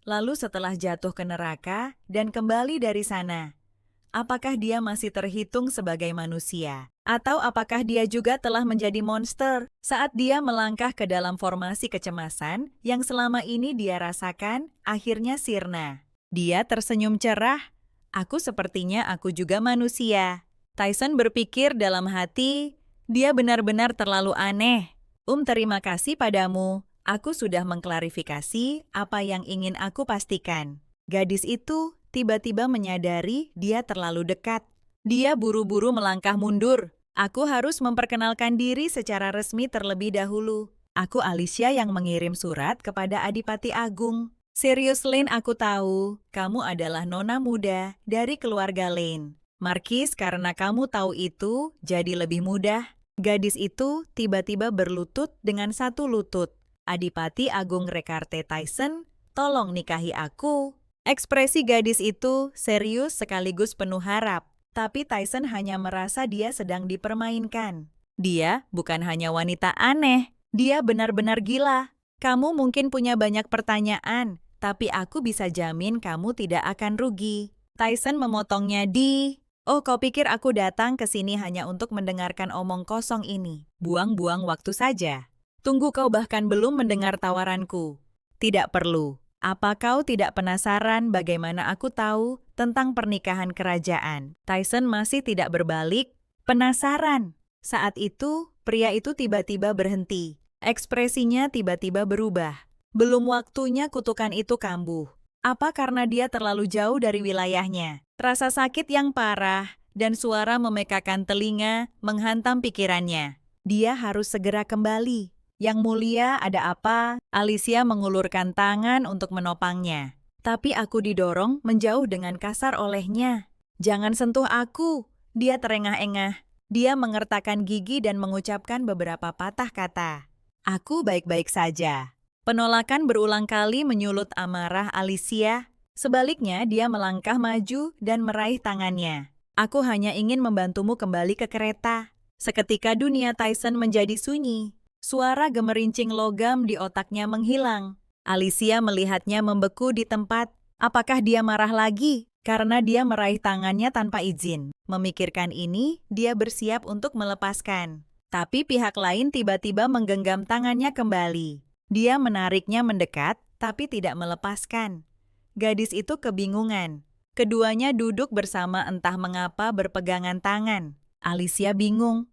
Lalu setelah jatuh ke neraka dan kembali dari sana, apakah dia masih terhitung sebagai manusia? Atau apakah dia juga telah menjadi monster saat dia melangkah ke dalam formasi kecemasan yang selama ini dia rasakan akhirnya sirna? Dia tersenyum cerah. Aku sepertinya aku juga manusia. Tyson berpikir dalam hati, dia benar-benar terlalu aneh. Terima kasih padamu. Aku sudah mengklarifikasi apa yang ingin aku pastikan. Gadis itu tiba-tiba menyadari dia terlalu dekat. Dia buru-buru melangkah mundur. Aku harus memperkenalkan diri secara resmi terlebih dahulu. Aku Alicia yang mengirim surat kepada Adipati Agung. Sirius Lane, aku tahu kamu adalah nona muda dari keluarga Lane. Marquis, karena kamu tahu itu, jadi lebih mudah. Gadis itu tiba-tiba berlutut dengan satu lutut. Adipati Agung Rekarte Tyson, tolong nikahi aku. Ekspresi gadis itu serius sekaligus penuh harap. Tapi Tyson hanya merasa dia sedang dipermainkan. Dia bukan hanya wanita aneh, dia benar-benar gila. Kamu mungkin punya banyak pertanyaan, tapi aku bisa jamin kamu tidak akan rugi. Tyson memotongnya di... Oh, kau pikir aku datang ke sini hanya untuk mendengarkan omong kosong ini? Buang-buang waktu saja. Tunggu, kau bahkan belum mendengar tawaranku. Tidak perlu. Apa kau tidak penasaran bagaimana aku tahu tentang pernikahan kerajaan? Tyson masih tidak berbalik. Penasaran. Saat itu, pria itu tiba-tiba berhenti. Ekspresinya tiba-tiba berubah. Belum waktunya kutukan itu kambuh. Apa karena dia terlalu jauh dari wilayahnya? Rasa sakit yang parah dan suara memekakan telinga menghantam pikirannya. Dia harus segera kembali. Yang mulia, ada apa? Alicia mengulurkan tangan untuk menopangnya. Tapi aku didorong menjauh dengan kasar olehnya. Jangan sentuh aku. Dia terengah-engah. Dia mengertakkan gigi dan mengucapkan beberapa patah kata. Aku baik-baik saja. Penolakan berulang kali menyulut amarah Alicia. Sebaliknya, dia melangkah maju dan meraih tangannya. Aku hanya ingin membantumu kembali ke kereta. Seketika dunia Tyson menjadi sunyi. Suara gemerincing logam di otaknya menghilang. Alicia melihatnya membeku di tempat. Apakah dia marah lagi? Karena dia meraih tangannya tanpa izin. Memikirkan ini, dia bersiap untuk melepaskan. Tapi pihak lain tiba-tiba menggenggam tangannya kembali. Dia menariknya mendekat, tapi tidak melepaskan. Gadis itu kebingungan. Keduanya duduk bersama entah mengapa berpegangan tangan. Alicia bingung.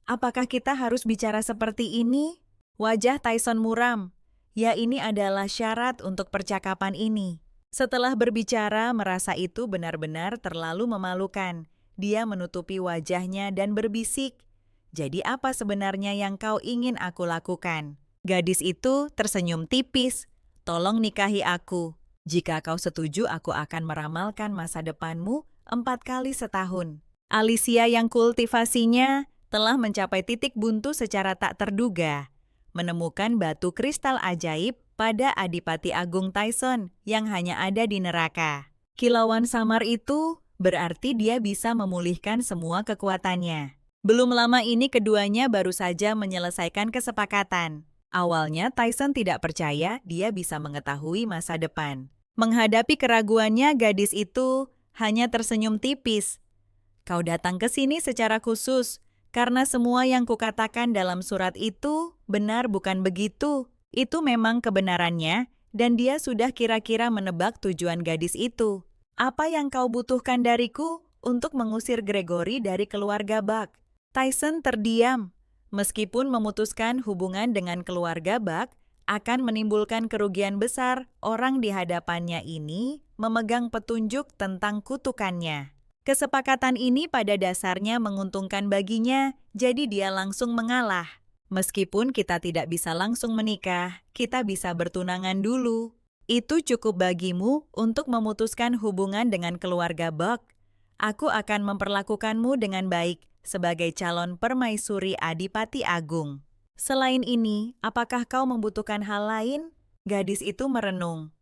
Apakah kita harus bicara seperti ini? Wajah Tyson muram. Ya, ini adalah syarat untuk percakapan ini. Setelah berbicara, merasa itu benar-benar terlalu memalukan. Dia menutupi wajahnya dan berbisik. Jadi apa sebenarnya yang kau ingin aku lakukan? Gadis itu tersenyum tipis. Tolong nikahi aku. Jika kau setuju, aku akan meramalkan masa depanmu 4 kali setahun. Alicia yang kultivasinya telah mencapai titik buntu secara tak terduga. Menemukan batu kristal ajaib pada Adipati Agung Tyson yang hanya ada di neraka. Kilauan samar itu berarti dia bisa memulihkan semua kekuatannya. Belum lama ini keduanya baru saja menyelesaikan kesepakatan. Awalnya Tyson tidak percaya dia bisa mengetahui masa depan. Menghadapi keraguannya, gadis itu hanya tersenyum tipis. Kau datang ke sini secara khusus, karena semua yang kukatakan dalam surat itu benar, bukan begitu? Itu memang kebenarannya, dan dia sudah kira-kira menebak tujuan gadis itu. Apa yang kau butuhkan dariku untuk mengusir Gregory dari keluarga Buck? Tyson terdiam. Meskipun memutuskan hubungan dengan keluarga Buck akan menimbulkan kerugian besar, orang di hadapannya ini memegang petunjuk tentang kutukannya. Kesepakatan ini pada dasarnya menguntungkan baginya, jadi dia langsung mengalah. Meskipun kita tidak bisa langsung menikah, kita bisa bertunangan dulu. Itu cukup bagimu untuk memutuskan hubungan dengan keluarga Buck. Aku akan memperlakukanmu dengan baik sebagai calon permaisuri Adipati Agung. Selain ini, apakah kau membutuhkan hal lain? Gadis itu merenung.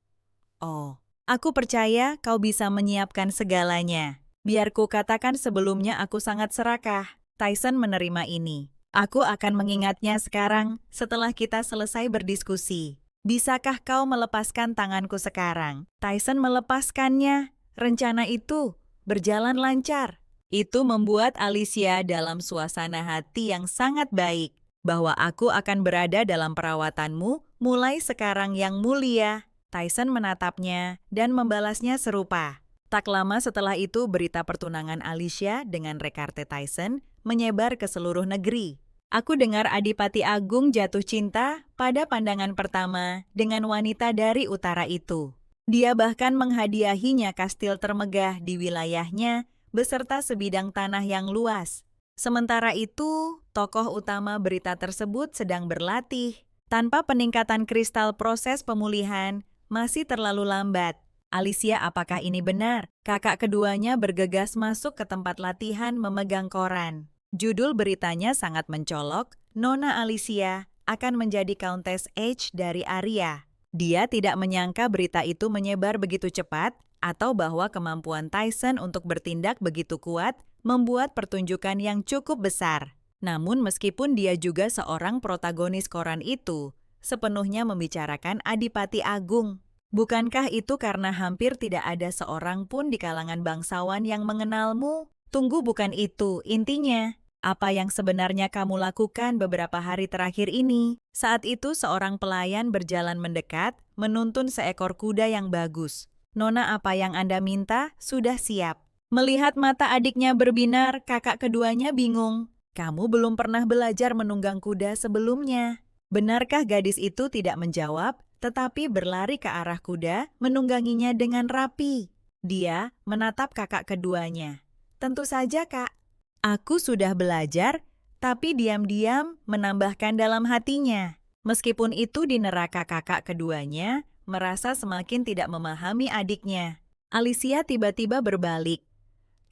Oh, aku percaya kau bisa menyiapkan segalanya. Biar ku katakan sebelumnya aku sangat serakah. Tyson menerima ini. Aku akan mengingatnya sekarang setelah kita selesai berdiskusi. Bisakah kau melepaskan tanganku sekarang? Tyson melepaskannya. Rencana itu berjalan lancar. Itu membuat Alicia dalam suasana hati yang sangat baik. Bahwa aku akan berada dalam perawatanmu mulai sekarang, yang mulia. Tyson menatapnya dan membalasnya serupa. Tak lama setelah itu, berita pertunangan Alicia dengan Recarte Tyson menyebar ke seluruh negeri. Aku dengar Adipati Agung jatuh cinta pada pandangan pertama dengan wanita dari utara itu. Dia bahkan menghadiahinya kastil termegah di wilayahnya beserta sebidang tanah yang luas. Sementara itu, tokoh utama berita tersebut sedang berlatih. Tanpa peningkatan kristal, proses pemulihan masih terlalu lambat. Alicia, apakah ini benar? Kakak keduanya bergegas masuk ke tempat latihan memegang koran. Judul beritanya sangat mencolok, Nona Alicia akan menjadi Countess H dari Aria. Dia tidak menyangka berita itu menyebar begitu cepat, atau bahwa kemampuan Tyson untuk bertindak begitu kuat membuat pertunjukan yang cukup besar. Namun meskipun dia juga seorang protagonis koran itu, sepenuhnya membicarakan Adipati Agung. Bukankah itu karena hampir tidak ada seorang pun di kalangan bangsawan yang mengenalmu? Tunggu, bukan itu intinya. Apa yang sebenarnya kamu lakukan beberapa hari terakhir ini? Saat itu seorang pelayan berjalan mendekat, menuntun seekor kuda yang bagus. Nona, apa yang Anda minta sudah siap. Melihat mata adiknya berbinar, kakak keduanya bingung. Kamu belum pernah belajar menunggang kuda sebelumnya. Benarkah? Gadis itu tidak menjawab, tetapi berlari ke arah kuda, menungganginya dengan rapi. Dia menatap kakak keduanya. Tentu saja, Kak. Aku sudah belajar, tapi diam-diam menambahkan dalam hatinya. Meskipun itu di neraka, kakak keduanya merasa semakin tidak memahami adiknya. Alicia tiba-tiba berbalik.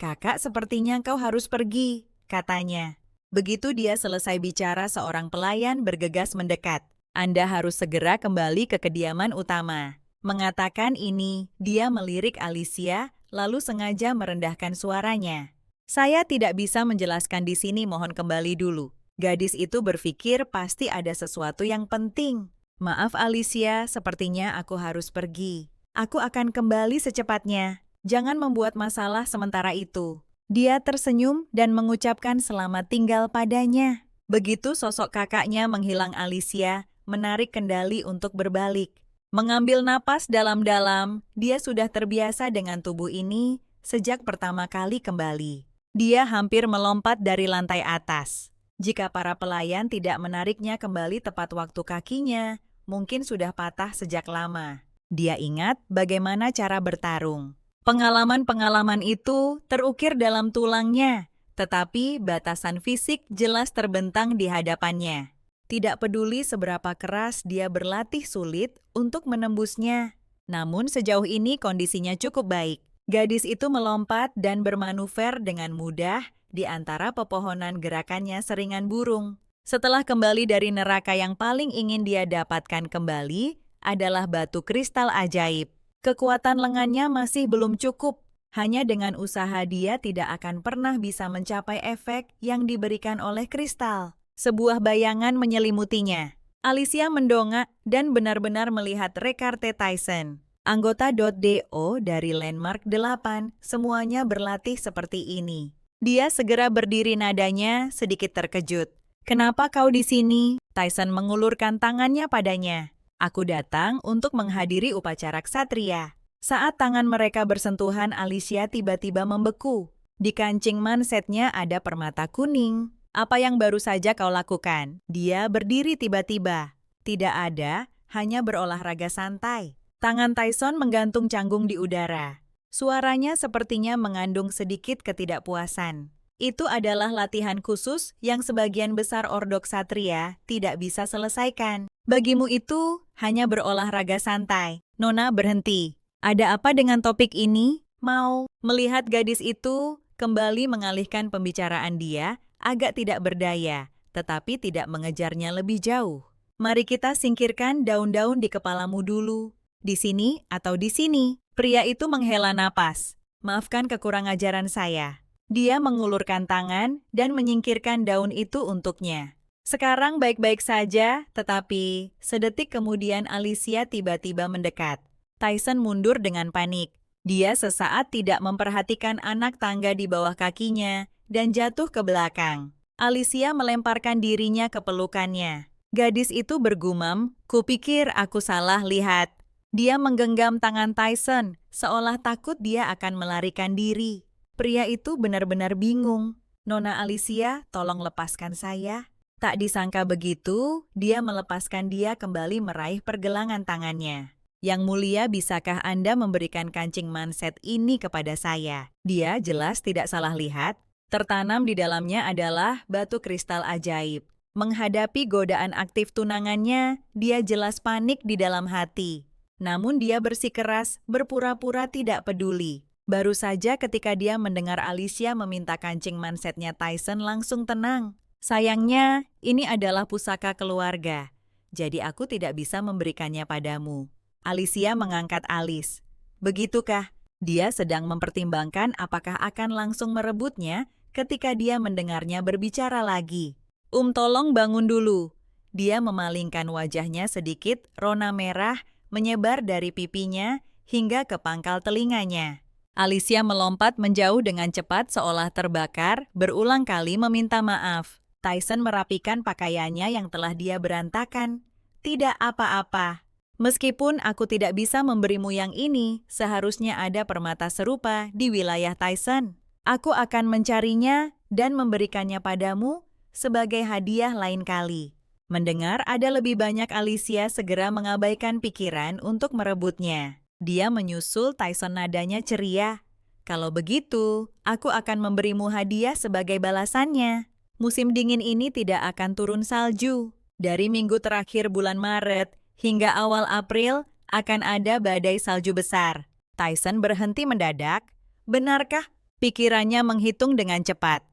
Kakak, sepertinya kau harus pergi, katanya. Begitu dia selesai bicara, seorang pelayan bergegas mendekat. Anda harus segera kembali ke kediaman utama. Mengatakan ini, dia melirik Alicia, lalu sengaja merendahkan suaranya. Saya tidak bisa menjelaskan di sini, mohon kembali dulu. Gadis itu berpikir pasti ada sesuatu yang penting. Maaf Alicia, sepertinya aku harus pergi. Aku akan kembali secepatnya. Jangan membuat masalah sementara itu. Dia tersenyum dan mengucapkan selamat tinggal padanya. Begitu sosok kakaknya menghilang, Alicia menarik kendali untuk berbalik. Mengambil napas dalam-dalam, dia sudah terbiasa dengan tubuh ini sejak pertama kali kembali. Dia hampir melompat dari lantai atas. Jika para pelayan tidak menariknya kembali tepat waktu, kakinya mungkin sudah patah sejak lama. Dia ingat bagaimana cara bertarung. Pengalaman-pengalaman itu terukir dalam tulangnya, tetapi batasan fisik jelas terbentang di hadapannya. Tidak peduli seberapa keras dia berlatih sulit untuk menembusnya. Namun sejauh ini kondisinya cukup baik. Gadis itu melompat dan bermanuver dengan mudah di antara pepohonan, gerakannya seringan burung. Setelah kembali dari neraka, yang paling ingin dia dapatkan kembali adalah batu kristal ajaib. Kekuatan lengannya masih belum cukup. Hanya dengan usaha dia tidak akan pernah bisa mencapai efek yang diberikan oleh kristal. Sebuah bayangan menyelimutinya. Alicia mendongak dan benar-benar melihat Recarte Tyson. Anggota .do dari Landmark 8, semuanya berlatih seperti ini. Dia segera berdiri, nadanya sedikit terkejut. Kenapa kau di sini? Tyson mengulurkan tangannya padanya. Aku datang untuk menghadiri upacara ksatria. Saat tangan mereka bersentuhan, Alicia tiba-tiba membeku. Di kancing mansetnya ada permata kuning. Apa yang baru saja kau lakukan? Dia berdiri tiba-tiba. Tidak ada, hanya berolahraga santai. Tangan Tyson menggantung canggung di udara. Suaranya sepertinya mengandung sedikit ketidakpuasan. Itu adalah latihan khusus yang sebagian besar Ordo Ksatria tidak bisa selesaikan. Bagimu itu hanya berolahraga santai. Nona, berhenti. Ada apa dengan topik ini? Mau melihat gadis itu kembali mengalihkan pembicaraan. Dia agak tidak berdaya, tetapi tidak mengejarnya lebih jauh. Mari kita singkirkan daun-daun di kepalamu dulu. Di sini atau di sini? Pria itu menghela napas. Maafkan kekurang ajaran saya. Dia mengulurkan tangan dan menyingkirkan daun itu untuknya. Sekarang baik-baik saja, tetapi sedetik kemudian Alicia tiba-tiba mendekat. Tyson mundur dengan panik. Dia sesaat tidak memperhatikan anak tangga di bawah kakinya dan jatuh ke belakang. Alicia melemparkan dirinya ke pelukannya. Gadis itu bergumam, "Kupikir aku salah lihat." Dia menggenggam tangan Tyson, seolah takut dia akan melarikan diri. Pria itu benar-benar bingung. Nona Alicia, tolong lepaskan saya. Tak disangka begitu, dia melepaskan dia kembali meraih pergelangan tangannya. Yang mulia, bisakah Anda memberikan kancing manset ini kepada saya? Dia jelas tidak salah lihat. Tertanam di dalamnya adalah batu kristal ajaib. Menghadapi godaan aktif tunangannya, dia jelas panik di dalam hati. Namun dia bersikeras, berpura-pura tidak peduli. Baru saja ketika dia mendengar Alicia meminta kancing mansetnya, Tyson langsung tenang. Sayangnya, ini adalah pusaka keluarga. Jadi aku tidak bisa memberikannya padamu. Alicia mengangkat alis. Begitukah? Dia sedang mempertimbangkan apakah akan langsung merebutnya ketika dia mendengarnya berbicara lagi. Tolong bangun dulu. Dia memalingkan wajahnya sedikit, rona merah menyebar dari pipinya hingga ke pangkal telinganya. Alicia melompat menjauh dengan cepat seolah terbakar, berulang kali meminta maaf. Tyson merapikan pakaiannya yang telah dia berantakan. Tidak apa-apa. Meskipun aku tidak bisa memberimu yang ini, seharusnya ada permata serupa di wilayah Tyson. Aku akan mencarinya dan memberikannya padamu sebagai hadiah lain kali. Mendengar ada lebih banyak, Alicia segera mengabaikan pikiran untuk merebutnya. Dia menyusul Tyson, nadanya ceria. Kalau begitu, aku akan memberimu hadiah sebagai balasannya. Musim dingin ini tidak akan turun salju. Dari minggu terakhir bulan Maret hingga awal April akan ada badai salju besar. Tyson berhenti mendadak. Benarkah? Pikirannya menghitung dengan cepat.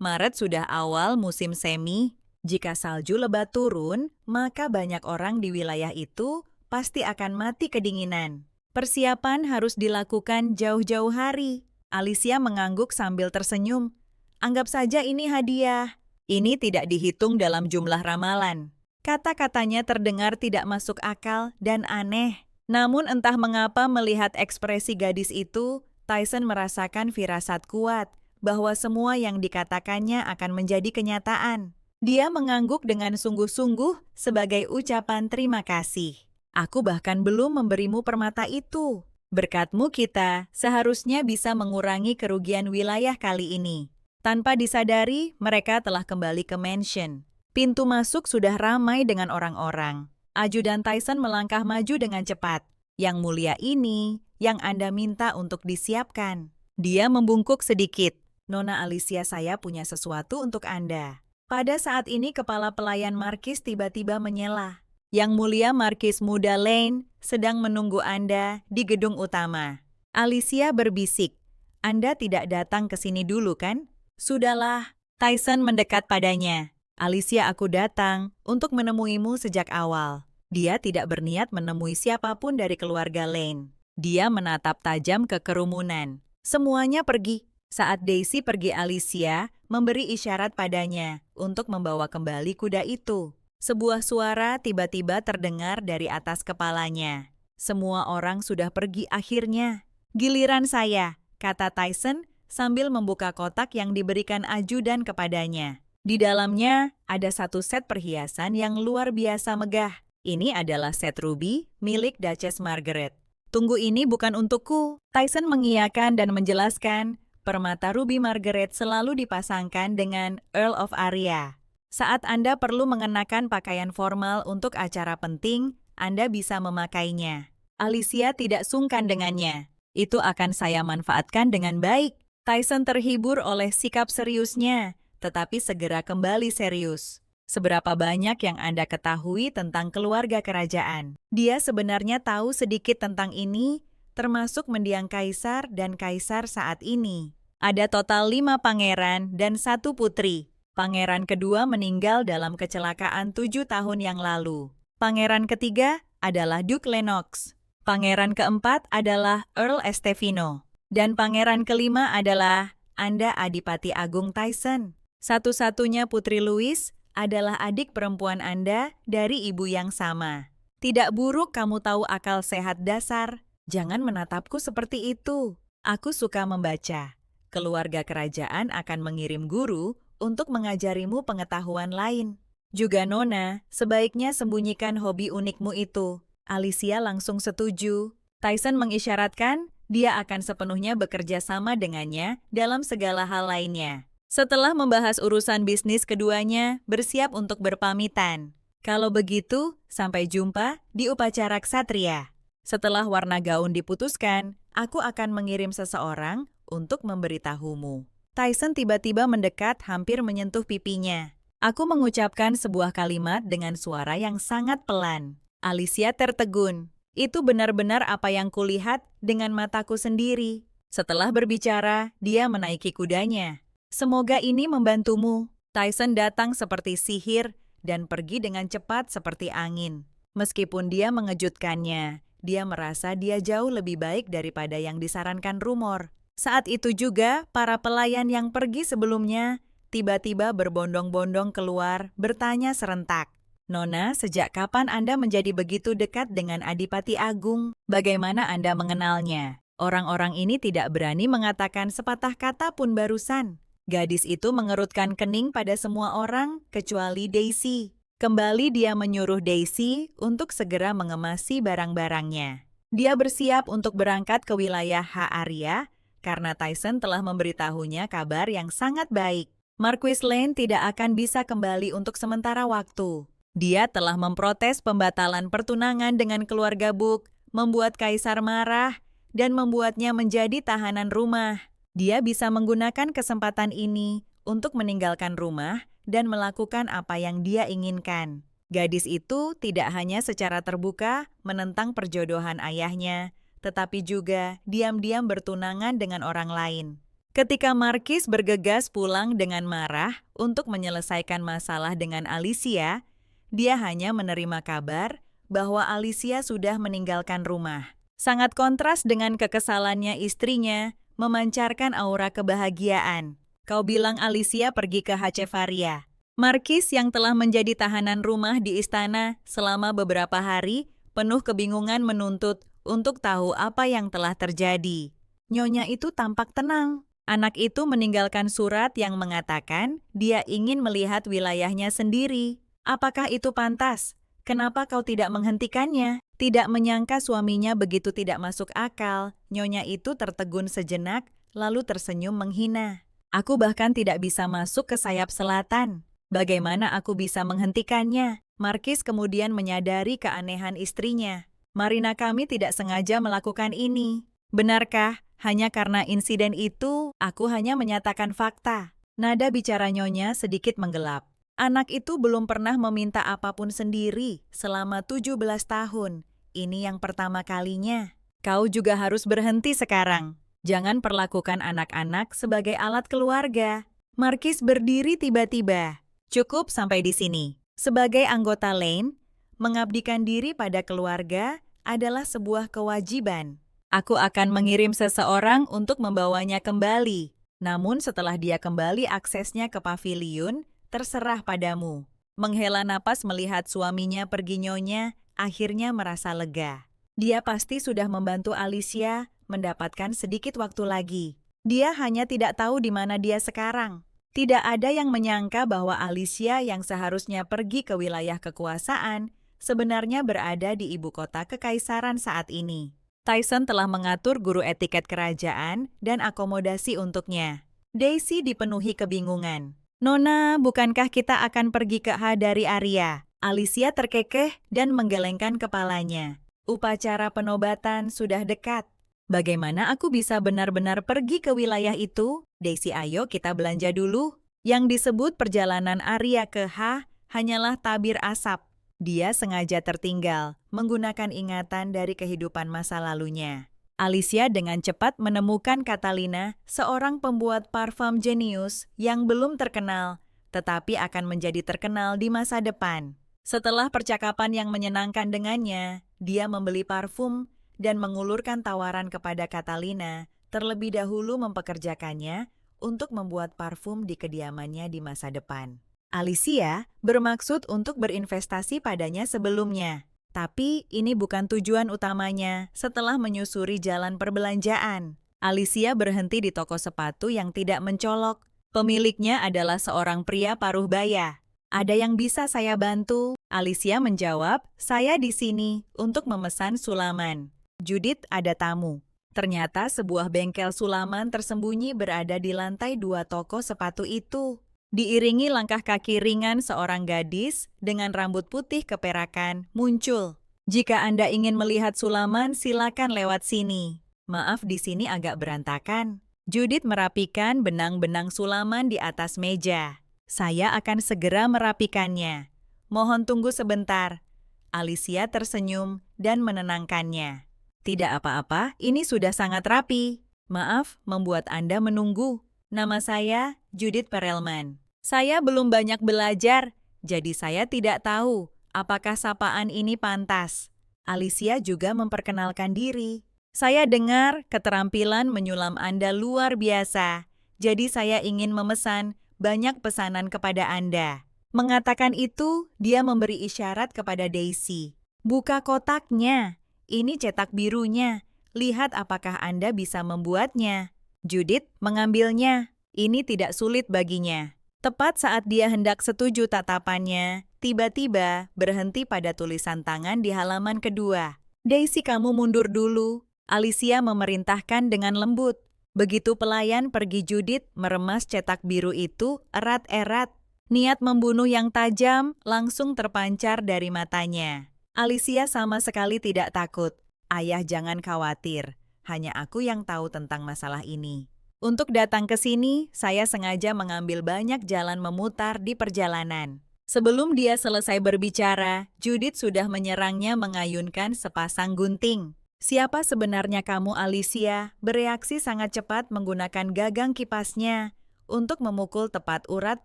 Maret sudah awal musim semi. Jika salju lebat turun, maka banyak orang di wilayah itu pasti akan mati kedinginan. Persiapan harus dilakukan jauh-jauh hari. Alicia mengangguk sambil tersenyum. Anggap saja ini hadiah. Ini tidak dihitung dalam jumlah ramalan. Kata-katanya terdengar tidak masuk akal dan aneh. Namun entah mengapa melihat ekspresi gadis itu, Tyson merasakan firasat kuat bahwa semua yang dikatakannya akan menjadi kenyataan. Dia mengangguk dengan sungguh-sungguh sebagai ucapan terima kasih. Aku bahkan belum memberimu permata itu. Berkatmu kita seharusnya bisa mengurangi kerugian wilayah kali ini. Tanpa disadari, mereka telah kembali ke mansion. Pintu masuk sudah ramai dengan orang-orang. Ajudan Tyson melangkah maju dengan cepat. Yang mulia ini, yang Anda minta untuk disiapkan. Dia membungkuk sedikit. Nona Alicia, saya punya sesuatu untuk Anda. Pada saat ini kepala pelayan Markis tiba-tiba menyela. Yang mulia Markis Muda Lane sedang menunggu Anda di gedung utama. Alicia berbisik. Anda tidak datang ke sini dulu kan? Sudahlah. Tyson mendekat padanya. Alicia, aku datang untuk menemuimu sejak awal. Dia tidak berniat menemui siapapun dari keluarga Lane. Dia menatap tajam ke kerumunan. Semuanya pergi. Saat Daisy pergi, Alicia memberi isyarat padanya untuk membawa kembali kuda itu. Sebuah suara tiba-tiba terdengar dari atas kepalanya. Semua orang sudah pergi akhirnya. Giliran saya, kata Tyson sambil membuka kotak yang diberikan ajudan kepadanya. Di dalamnya ada satu set perhiasan yang luar biasa megah. Ini adalah set ruby milik Duchess Margaret. Tunggu, ini bukan untukku. Tyson mengiyakan dan menjelaskan. Permata ruby Margaret selalu dipasangkan dengan Earl of Aria. Saat Anda perlu mengenakan pakaian formal untuk acara penting, Anda bisa memakainya. Alicia tidak sungkan dengannya. Itu akan saya manfaatkan dengan baik. Tyson terhibur oleh sikap seriusnya, tetapi segera kembali serius. Seberapa banyak yang Anda ketahui tentang keluarga kerajaan? Dia sebenarnya tahu sedikit tentang ini, termasuk mendiang kaisar dan kaisar saat ini. Ada total 5 pangeran dan 1 putri. Pangeran kedua meninggal dalam kecelakaan 7 tahun yang lalu. Pangeran ketiga adalah Duke Lennox. Pangeran keempat adalah Earl Estefino. Dan pangeran kelima adalah Anda Adipati Agung Tyson. Satu-satunya putri Louis adalah adik perempuan Anda dari ibu yang sama. Tidak buruk kamu tahu akal sehat dasar. Jangan menatapku seperti itu. Aku suka membaca. Keluarga kerajaan akan mengirim guru untuk mengajarimu pengetahuan lain. Juga Nona, sebaiknya sembunyikan hobi unikmu itu. Alicia langsung setuju. Tyson mengisyaratkan dia akan sepenuhnya bekerja sama dengannya dalam segala hal lainnya. Setelah membahas urusan bisnis, keduanya bersiap untuk berpamitan. Kalau begitu, sampai jumpa di upacara ksatria. Setelah warna gaun diputuskan, aku akan mengirim seseorang untuk memberitahumu. Tyson tiba-tiba mendekat, hampir menyentuh pipinya. Aku mengucapkan sebuah kalimat dengan suara yang sangat pelan. Alicia tertegun. Itu benar-benar apa yang kulihat dengan mataku sendiri. Setelah berbicara, dia menaiki kudanya. Semoga ini membantumu. Tyson datang seperti sihir dan pergi dengan cepat seperti angin. Meskipun dia mengejutkannya, dia merasa dia jauh lebih baik daripada yang disarankan rumor. Saat itu juga, para pelayan yang pergi sebelumnya tiba-tiba berbondong-bondong keluar bertanya serentak. Nona, sejak kapan Anda menjadi begitu dekat dengan Adipati Agung? Bagaimana Anda mengenalnya? Orang-orang ini tidak berani mengatakan sepatah kata pun barusan. Gadis itu mengerutkan kening pada semua orang kecuali Daisy. Kembali dia menyuruh Daisy untuk segera mengemasi barang-barangnya. Dia bersiap untuk berangkat ke wilayah H-Area karena Tyson telah memberitahunya kabar yang sangat baik. Marquis Lane tidak akan bisa kembali untuk sementara waktu. Dia telah memprotes pembatalan pertunangan dengan keluarga Book, membuat Kaisar marah, dan membuatnya menjadi tahanan rumah. Dia bisa menggunakan kesempatan ini untuk meninggalkan rumah dan melakukan apa yang dia inginkan. Gadis itu tidak hanya secara terbuka menentang perjodohan ayahnya, tetapi juga diam-diam bertunangan dengan orang lain. Ketika Marquis bergegas pulang dengan marah untuk menyelesaikan masalah dengan Alicia, dia hanya menerima kabar bahwa Alicia sudah meninggalkan rumah. Sangat kontras dengan kekesalannya istrinya, memancarkan aura kebahagiaan. Kau bilang Alicia pergi ke Hacevaria. Marquis yang telah menjadi tahanan rumah di istana selama beberapa hari, penuh kebingungan menuntut untuk tahu apa yang telah terjadi. Nyonya itu tampak tenang. Anak itu meninggalkan surat yang mengatakan dia ingin melihat wilayahnya sendiri. Apakah itu pantas? Kenapa kau tidak menghentikannya? Tidak menyangka suaminya begitu tidak masuk akal, nyonya itu tertegun sejenak, lalu tersenyum menghina. Aku bahkan tidak bisa masuk ke sayap selatan. Bagaimana aku bisa menghentikannya? Marquis kemudian menyadari keanehan istrinya. Marina, kami tidak sengaja melakukan ini. Benarkah? Hanya karena insiden itu, aku hanya menyatakan fakta. Nada bicara nyonya sedikit menggelap. Anak itu belum pernah meminta apapun sendiri selama 17 tahun. Ini yang pertama kalinya. Kau juga harus berhenti sekarang. Jangan perlakukan anak-anak sebagai alat keluarga. Marquis berdiri tiba-tiba. Cukup sampai di sini. Sebagai anggota Lane, mengabdikan diri pada keluarga adalah sebuah kewajiban. Aku akan mengirim seseorang untuk membawanya kembali. Namun setelah dia kembali aksesnya ke pavilion, terserah padamu. Menghela napas melihat suaminya pergi nyonya, akhirnya merasa lega. Dia pasti sudah membantu Alicia mendapatkan sedikit waktu lagi. Dia hanya tidak tahu di mana dia sekarang. Tidak ada yang menyangka bahwa Alicia yang seharusnya pergi ke wilayah kekuasaan, sebenarnya berada di ibu kota kekaisaran saat ini. Tyson telah mengatur guru etiket kerajaan dan akomodasi untuknya. Daisy dipenuhi kebingungan. Nona, bukankah kita akan pergi ke H-Area? Alicia terkekeh dan menggelengkan kepalanya. Upacara penobatan sudah dekat. Bagaimana aku bisa benar-benar pergi ke wilayah itu? Daisy, ayo kita belanja dulu. Yang disebut perjalanan Arya ke H hanyalah tabir asap. Dia sengaja tertinggal, menggunakan ingatan dari kehidupan masa lalunya. Alicia dengan cepat menemukan Catalina, seorang pembuat parfum jenius yang belum terkenal, tetapi akan menjadi terkenal di masa depan. Setelah percakapan yang menyenangkan dengannya, dia membeli parfum dan mengulurkan tawaran kepada Catalina, terlebih dahulu mempekerjakannya untuk membuat parfum di kediamannya di masa depan. Alicia bermaksud untuk berinvestasi padanya sebelumnya. Tapi ini bukan tujuan utamanya. Setelah menyusuri jalan perbelanjaan, Alicia berhenti di toko sepatu yang tidak mencolok. Pemiliknya adalah seorang pria paruh baya. Ada yang bisa saya bantu? Alicia menjawab, saya di sini untuk memesan sulaman. Judith, ada tamu. Ternyata sebuah bengkel sulaman tersembunyi berada di lantai 2 toko sepatu itu. Diiringi langkah kaki ringan seorang gadis dengan rambut putih keperakan muncul. Jika Anda ingin melihat sulaman, silakan lewat sini. Maaf, di sini agak berantakan. Judith merapikan benang-benang sulaman di atas meja. Saya akan segera merapikannya. Mohon tunggu sebentar. Alicia tersenyum dan menenangkannya. Tidak apa-apa, ini sudah sangat rapi. Maaf, membuat Anda menunggu. Nama saya Judith Perelman. Saya belum banyak belajar, jadi saya tidak tahu apakah sapaan ini pantas. Alicia juga memperkenalkan diri. Saya dengar keterampilan menyulam Anda luar biasa, jadi saya ingin memesan banyak pesanan kepada Anda. Mengatakan itu, dia memberi isyarat kepada Daisy. Buka kotaknya, ini cetak birunya. Lihat apakah Anda bisa membuatnya. Judith mengambilnya. Ini tidak sulit baginya. Tepat saat dia hendak setuju tatapannya, tiba-tiba berhenti pada tulisan tangan di halaman kedua. Daisy, kamu mundur dulu. Alicia memerintahkan dengan lembut. Begitu pelayan pergi, Judith meremas cetak biru itu erat-erat. Niat membunuh yang tajam langsung terpancar dari matanya. Alicia sama sekali tidak takut. Ayah, jangan khawatir. Hanya aku yang tahu tentang masalah ini. Untuk datang ke sini, saya sengaja mengambil banyak jalan memutar di perjalanan. Sebelum dia selesai berbicara, Judith sudah menyerangnya mengayunkan sepasang gunting. Siapa sebenarnya kamu, Alicia? Bereaksi sangat cepat menggunakan gagang kipasnya untuk memukul tepat urat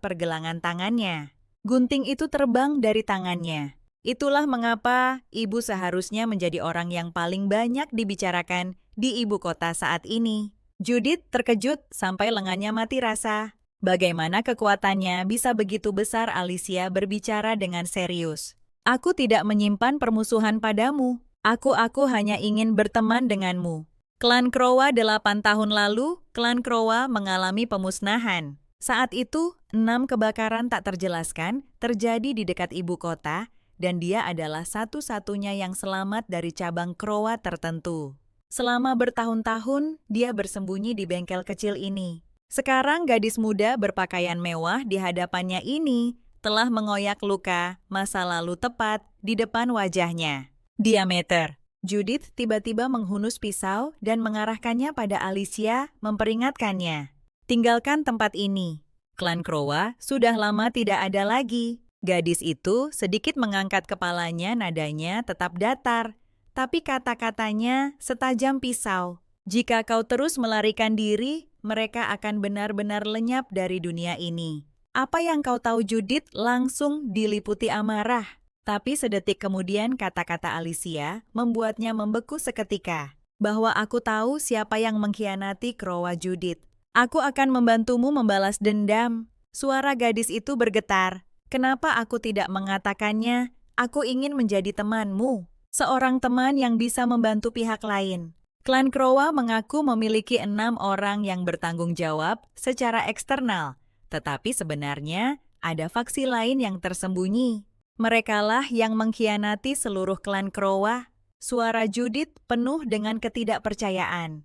pergelangan tangannya. Gunting itu terbang dari tangannya. Itulah mengapa ibu seharusnya menjadi orang yang paling banyak dibicarakan di ibu kota saat ini. Judith terkejut sampai lengannya mati rasa. Bagaimana kekuatannya bisa begitu besar? Alicia berbicara dengan serius. Aku tidak menyimpan permusuhan padamu. Aku hanya ingin berteman denganmu. Klan Krowa 8 tahun lalu, klan Krowa mengalami pemusnahan. Saat itu, 6 kebakaran tak terjelaskan terjadi di dekat ibu kota, dan dia adalah satu-satunya yang selamat dari cabang Krowa tertentu. Selama bertahun-tahun, dia bersembunyi di bengkel kecil ini. Sekarang gadis muda berpakaian mewah di hadapannya ini telah mengoyak luka masa lalu tepat di depan wajahnya. Diameter. Judith tiba-tiba menghunus pisau dan mengarahkannya pada Alicia, memperingatkannya. Tinggalkan tempat ini. Klan Krowa sudah lama tidak ada lagi. Gadis itu sedikit mengangkat kepalanya, nadanya tetap datar. Tapi kata-katanya setajam pisau. Jika kau terus melarikan diri, mereka akan benar-benar lenyap dari dunia ini. Apa yang kau tahu? Judith langsung diliputi amarah. Tapi sedetik kemudian kata-kata Alicia membuatnya membeku seketika. Bahwa aku tahu siapa yang mengkhianati Krowa. Judith. Aku akan membantumu membalas dendam. Suara gadis itu bergetar. Kenapa aku tidak mengatakannya? Aku ingin menjadi temanmu. Seorang teman yang bisa membantu pihak lain. Klan Krowa mengaku memiliki 6 orang yang bertanggung jawab secara eksternal. Tetapi sebenarnya ada faksi lain yang tersembunyi. Merekalah yang mengkhianati seluruh klan Krowa. Suara Judith penuh dengan ketidakpercayaan.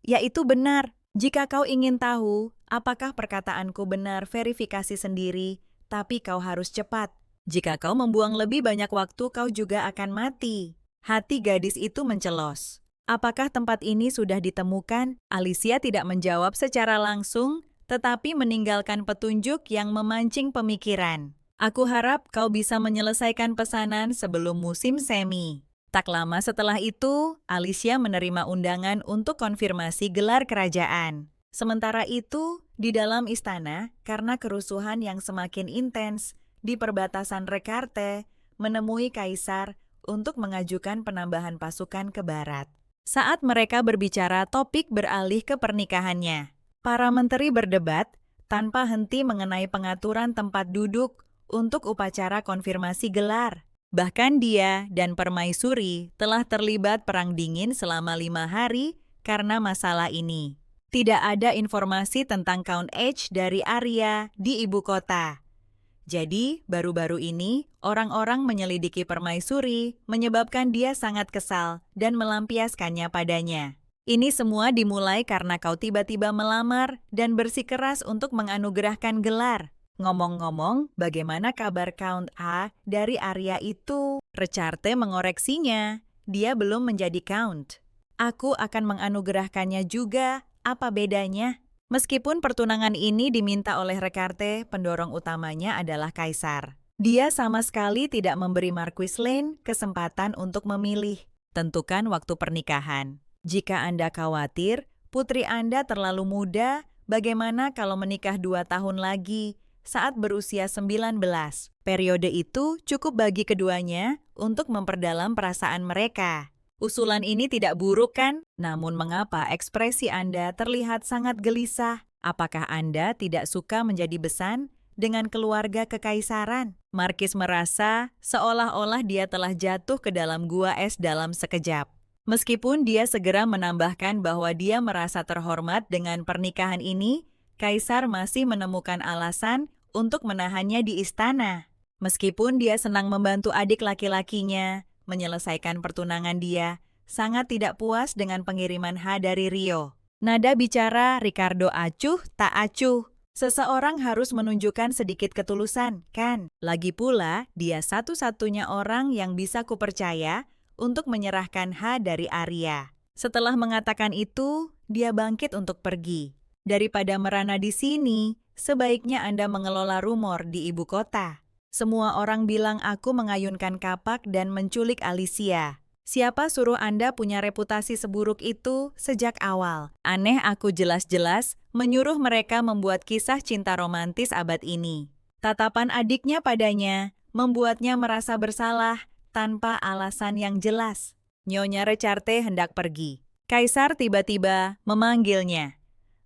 Yaitu benar. Jika kau ingin tahu apakah perkataanku benar, verifikasi sendiri. Tapi kau harus cepat. Jika kau membuang lebih banyak waktu, kau juga akan mati. Hati gadis itu mencelos. Apakah tempat ini sudah ditemukan? Alicia tidak menjawab secara langsung, tetapi meninggalkan petunjuk yang memancing pemikiran. Aku harap kau bisa menyelesaikan pesanan sebelum musim semi. Tak lama setelah itu, Alicia menerima undangan untuk konfirmasi gelar kerajaan. Sementara itu, di dalam istana, karena kerusuhan yang semakin intens, di perbatasan Rekarte, menemui kaisar untuk mengajukan penambahan pasukan ke barat. Saat mereka berbicara, topik beralih ke pernikahannya. Para menteri berdebat tanpa henti mengenai pengaturan tempat duduk untuk upacara konfirmasi gelar. Bahkan dia dan Permaisuri telah terlibat perang dingin selama 5 hari karena masalah ini. Tidak ada informasi tentang Count H dari Arya di ibu kota. Jadi, baru-baru ini, orang-orang menyelidiki Permaisuri, menyebabkan dia sangat kesal dan melampiaskannya padanya. Ini semua dimulai karena kau tiba-tiba melamar dan bersikeras untuk menganugerahkan gelar. Ngomong-ngomong, bagaimana kabar Count A dari Arya itu? Recarte mengoreksinya. Dia belum menjadi Count. Aku akan menganugerahkannya juga. Apa bedanya? Meskipun pertunangan ini diminta oleh Recarte, pendorong utamanya adalah Kaisar. Dia sama sekali tidak memberi Marquis Lane kesempatan untuk memilih. Tentukan waktu pernikahan. Jika Anda khawatir, putri Anda terlalu muda, bagaimana kalau menikah 2 tahun lagi, saat berusia 19? Periode itu cukup bagi keduanya untuk memperdalam perasaan mereka. Usulan ini tidak buruk kan? Namun mengapa ekspresi Anda terlihat sangat gelisah? Apakah Anda tidak suka menjadi besan dengan keluarga kekaisaran? Markis merasa seolah-olah dia telah jatuh ke dalam gua es dalam sekejap. Meskipun dia segera menambahkan bahwa dia merasa terhormat dengan pernikahan ini, Kaisar masih menemukan alasan untuk menahannya di istana. Meskipun dia senang membantu adik laki-lakinya menyelesaikan pertunangan dia, sangat tidak puas dengan pengiriman H dari Rio. Nada bicara Ricardo acuh tak acuh. Seseorang harus menunjukkan sedikit ketulusan, kan? Lagi pula, dia satu-satunya orang yang bisa kupercaya untuk menyerahkan H dari Arya. Setelah mengatakan itu, dia bangkit untuk pergi. Daripada merana di sini, sebaiknya Anda mengelola rumor di ibu kota. Semua orang bilang aku mengayunkan kapak dan menculik Alicia. Siapa suruh Anda punya reputasi seburuk itu sejak awal? Aneh aku jelas-jelas menyuruh mereka membuat kisah cinta romantis abad ini. Tatapan adiknya padanya membuatnya merasa bersalah tanpa alasan yang jelas. Nyonya Recarte hendak pergi. Kaisar tiba-tiba memanggilnya.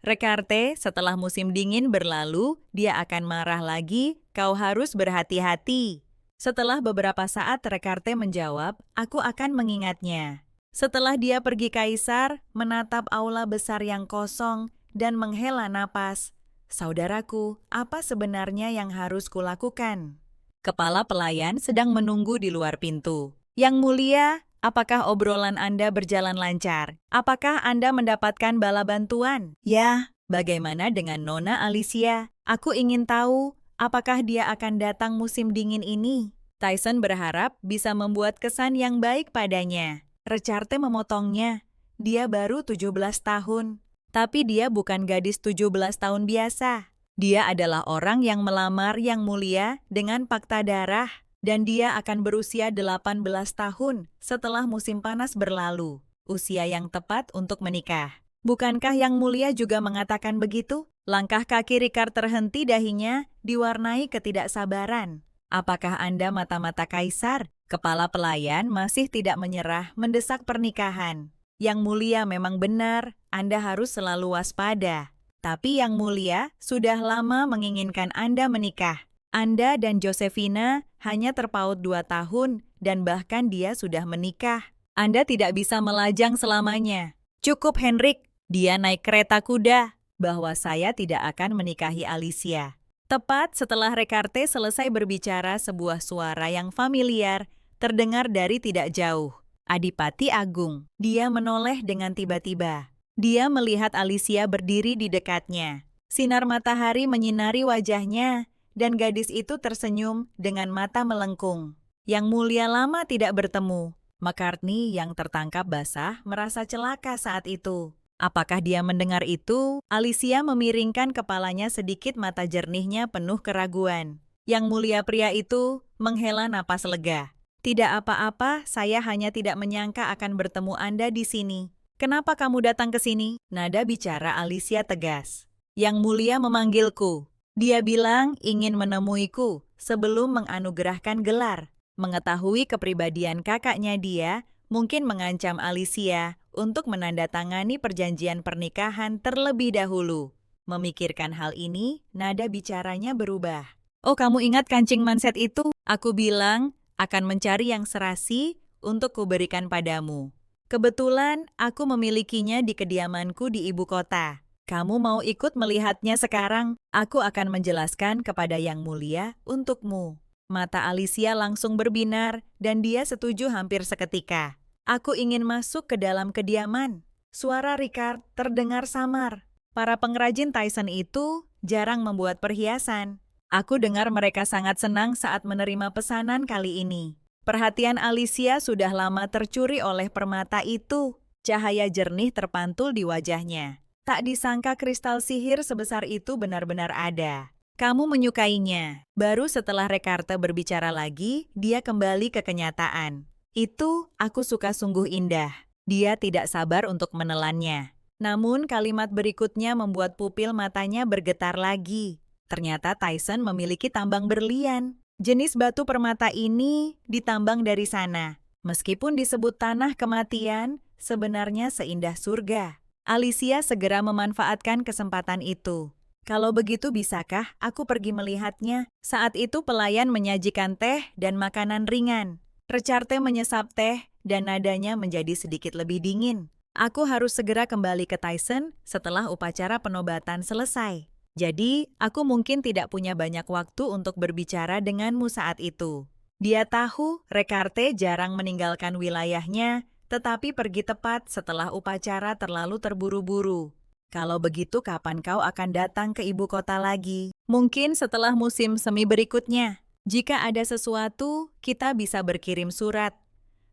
Recarte, setelah musim dingin berlalu, dia akan marah lagi, kau harus berhati-hati. Setelah beberapa saat Recarte menjawab, aku akan mengingatnya. Setelah dia pergi Kaisar, menatap aula besar yang kosong dan menghela napas. Saudaraku, apa sebenarnya yang harus kulakukan? Kepala pelayan sedang menunggu di luar pintu. Yang mulia, apakah obrolan Anda berjalan lancar? Apakah Anda mendapatkan bala bantuan? Ya, bagaimana dengan Nona Alicia? Aku ingin tahu, apakah dia akan datang musim dingin ini? Tyson berharap bisa membuat kesan yang baik padanya. Recarte memotongnya. Dia baru 17 tahun. Tapi dia bukan gadis 17 tahun biasa. Dia adalah orang yang melamar Yang Mulia dengan fakta darah, dan dia akan berusia 18 tahun setelah musim panas berlalu, usia yang tepat untuk menikah. Bukankah Yang Mulia juga mengatakan begitu? Langkah kaki Ricard terhenti, dahinya diwarnai ketidaksabaran. Apakah Anda mata-mata Kaisar? Kepala pelayan masih tidak menyerah mendesak pernikahan. Yang Mulia memang benar, Anda harus selalu waspada. Tapi Yang Mulia sudah lama menginginkan Anda menikah. Anda dan Josefina hanya terpaut 2 tahun dan bahkan dia sudah menikah. Anda tidak bisa melajang selamanya. Cukup Henrik, dia naik kereta kuda, bahwa saya tidak akan menikahi Alicia. Tepat setelah Recarte selesai berbicara, sebuah suara yang familiar terdengar dari tidak jauh. Adipati Agung. Dia menoleh dengan tiba-tiba. Dia melihat Alicia berdiri di dekatnya. Sinar matahari menyinari wajahnya, dan gadis itu tersenyum dengan mata melengkung. Yang Mulia lama tidak bertemu. McCartney yang tertangkap basah merasa celaka saat itu. Apakah dia mendengar itu? Alicia memiringkan kepalanya sedikit, mata jernihnya penuh keraguan. Yang Mulia pria itu menghela napas lega. Tidak apa-apa, saya hanya tidak menyangka akan bertemu Anda di sini. Kenapa kamu datang ke sini? Nada bicara Alicia tegas. Yang Mulia memanggilku. Dia bilang ingin menemuiku sebelum menganugerahkan gelar. Mengetahui kepribadian kakaknya, dia mungkin mengancam Alicia untuk menandatangani perjanjian pernikahan terlebih dahulu. Memikirkan hal ini, nada bicaranya berubah. Oh, kamu ingat kancing manset itu? Aku bilang akan mencari yang serasi untuk kuberikan padamu. Kebetulan aku memilikinya di kediamanku di ibu kota. Kamu mau ikut melihatnya sekarang? Aku akan menjelaskan kepada Yang Mulia untukmu. Mata Alicia langsung berbinar dan dia setuju hampir seketika. Aku ingin masuk ke dalam kediaman. Suara Ricard terdengar samar. Para pengrajin Tyson itu jarang membuat perhiasan. Aku dengar mereka sangat senang saat menerima pesanan kali ini. Perhatian Alicia sudah lama tercuri oleh permata itu. Cahaya jernih terpantul di wajahnya. Tak disangka kristal sihir sebesar itu benar-benar ada. Kamu menyukainya. Baru setelah Recarte berbicara lagi, dia kembali ke kenyataan. Itu aku suka, sungguh indah. Dia tidak sabar untuk menelannya. Namun kalimat berikutnya membuat pupil matanya bergetar lagi. Ternyata Tyson memiliki tambang berlian. Jenis batu permata ini ditambang dari sana. Meskipun disebut tanah kematian, sebenarnya seindah surga. Alicia segera memanfaatkan kesempatan itu. Kalau begitu, bisakah aku pergi melihatnya? Saat itu pelayan menyajikan teh dan makanan ringan. Recarte menyesap teh dan nadanya menjadi sedikit lebih dingin. Aku harus segera kembali ke Tyson setelah upacara penobatan selesai. Jadi, aku mungkin tidak punya banyak waktu untuk berbicara denganmu saat itu. Dia tahu Rekarte jarang meninggalkan wilayahnya, tetapi pergi tepat setelah upacara terlalu terburu-buru. Kalau begitu, kapan kau akan datang ke ibu kota lagi? Mungkin setelah musim semi berikutnya. Jika ada sesuatu, kita bisa berkirim surat.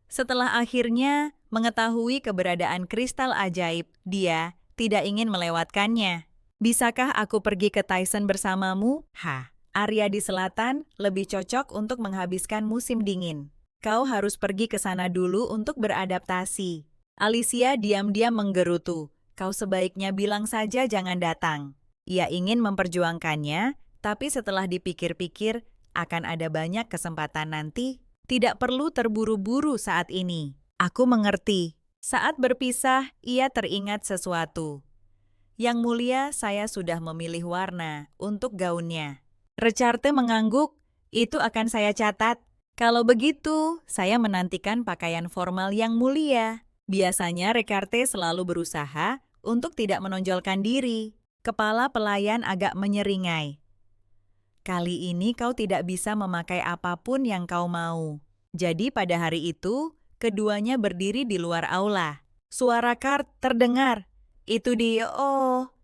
Setelah akhirnya mengetahui keberadaan kristal ajaib, dia tidak ingin melewatkannya. Bisakah aku pergi ke Tyson bersamamu? Area di selatan lebih cocok untuk menghabiskan musim dingin. Kau harus pergi ke sana dulu untuk beradaptasi. Alicia diam-diam menggerutu. Kau sebaiknya bilang saja jangan datang. Ia ingin memperjuangkannya, tapi setelah dipikir-pikir, akan ada banyak kesempatan nanti. Tidak perlu terburu-buru saat ini. Aku mengerti. Saat berpisah, ia teringat sesuatu. Yang mulia, saya sudah memilih warna untuk gaunnya. Recarte mengangguk, itu akan saya catat. Kalau begitu, saya menantikan pakaian formal yang mulia. Biasanya Recarte selalu berusaha untuk tidak menonjolkan diri. Kepala pelayan agak menyeringai. Kali ini kau tidak bisa memakai apapun yang kau mau. Jadi pada hari itu, keduanya berdiri di luar aula. Suara kart terdengar. Itu dia,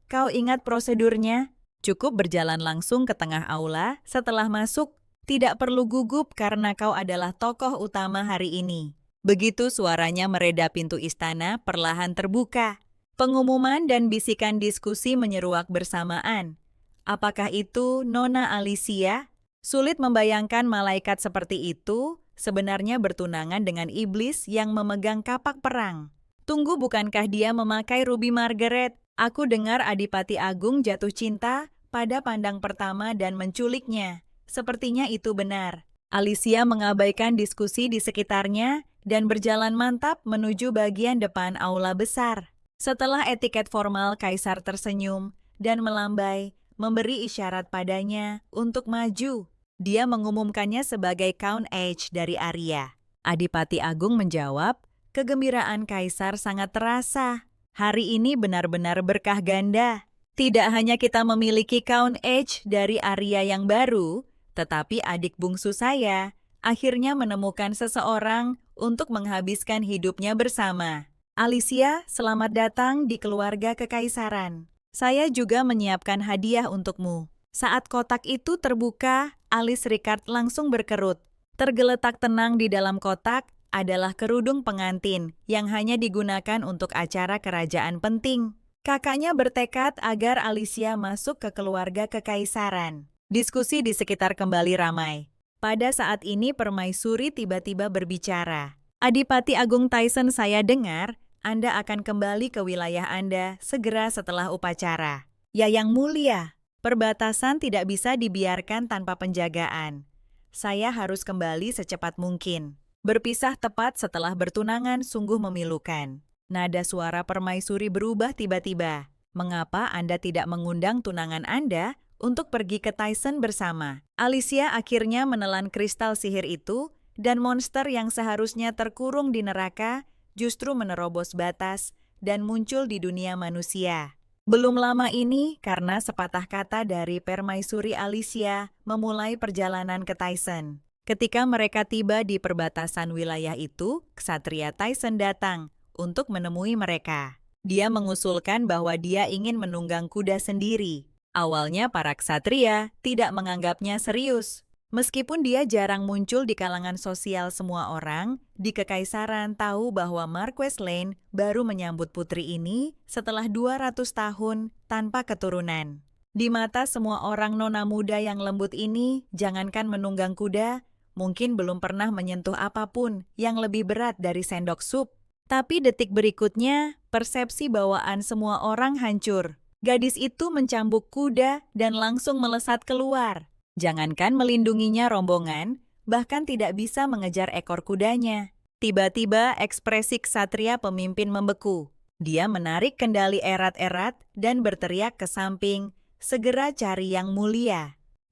kau ingat prosedurnya? Cukup berjalan langsung ke tengah aula setelah masuk. Tidak perlu gugup karena kau adalah tokoh utama hari ini. Begitu suaranya mereda, pintu istana perlahan terbuka. Pengumuman dan bisikan diskusi menyeruak bersamaan. Apakah itu Nona Alicia? Sulit membayangkan malaikat seperti itu sebenarnya bertunangan dengan iblis yang memegang kapak perang. Tunggu, bukankah dia memakai ruby Margaret? Aku dengar Adipati Agung jatuh cinta pada pandang pertama dan menculiknya. Sepertinya itu benar. Alicia mengabaikan diskusi di sekitarnya dan berjalan mantap menuju bagian depan aula besar. Setelah etiket formal, Kaisar tersenyum dan melambai, memberi isyarat padanya untuk maju. Dia mengumumkannya sebagai Count H dari Aria. Adipati Agung menjawab, kegembiraan Kaisar sangat terasa. Hari ini benar-benar berkah ganda. Tidak hanya kita memiliki Count H dari Aria yang baru, tetapi adik bungsu saya akhirnya menemukan seseorang untuk menghabiskan hidupnya bersama. Alicia, selamat datang di keluarga kekaisaran. Saya juga menyiapkan hadiah untukmu. Saat kotak itu terbuka, alis Ricard langsung berkerut. Tergeletak tenang di dalam kotak adalah kerudung pengantin yang hanya digunakan untuk acara kerajaan penting. Kakaknya bertekad agar Alicia masuk ke keluarga kekaisaran. Diskusi di sekitar kembali ramai. Pada saat ini permaisuri tiba-tiba berbicara. Adipati Agung Tyson, saya dengar Anda akan kembali ke wilayah Anda segera setelah upacara. Ya, Yang Mulia, perbatasan tidak bisa dibiarkan tanpa penjagaan. Saya harus kembali secepat mungkin. Berpisah tepat setelah bertunangan sungguh memilukan. Nada suara permaisuri berubah tiba-tiba. Mengapa Anda tidak mengundang tunangan Anda untuk pergi ke Tyson bersama? Alicia akhirnya menelan kristal sihir itu, dan monster yang seharusnya terkurung di neraka justru menerobos batas dan muncul di dunia manusia. Belum lama ini, karena sepatah kata dari permaisuri, Alicia memulai perjalanan ke Tyson. Ketika mereka tiba di perbatasan wilayah itu, ksatria Tyson datang untuk menemui mereka. Dia mengusulkan bahwa dia ingin menunggang kuda sendiri. Awalnya para ksatria tidak menganggapnya serius. Meskipun dia jarang muncul di kalangan sosial, semua orang di kekaisaran tahu bahwa Marquess Lane baru menyambut putri ini setelah 200 tahun tanpa keturunan. Di mata semua orang, nona muda yang lembut ini, jangankan menunggang kuda, mungkin belum pernah menyentuh apapun yang lebih berat dari sendok sup. Tapi detik berikutnya, persepsi bawaan semua orang hancur. Gadis itu mencambuk kuda dan langsung melesat keluar. Jangankan melindunginya rombongan, bahkan tidak bisa mengejar ekor kudanya. Tiba-tiba ekspresi ksatria pemimpin membeku. Dia menarik kendali erat-erat dan berteriak ke samping, segera cari Yang Mulia.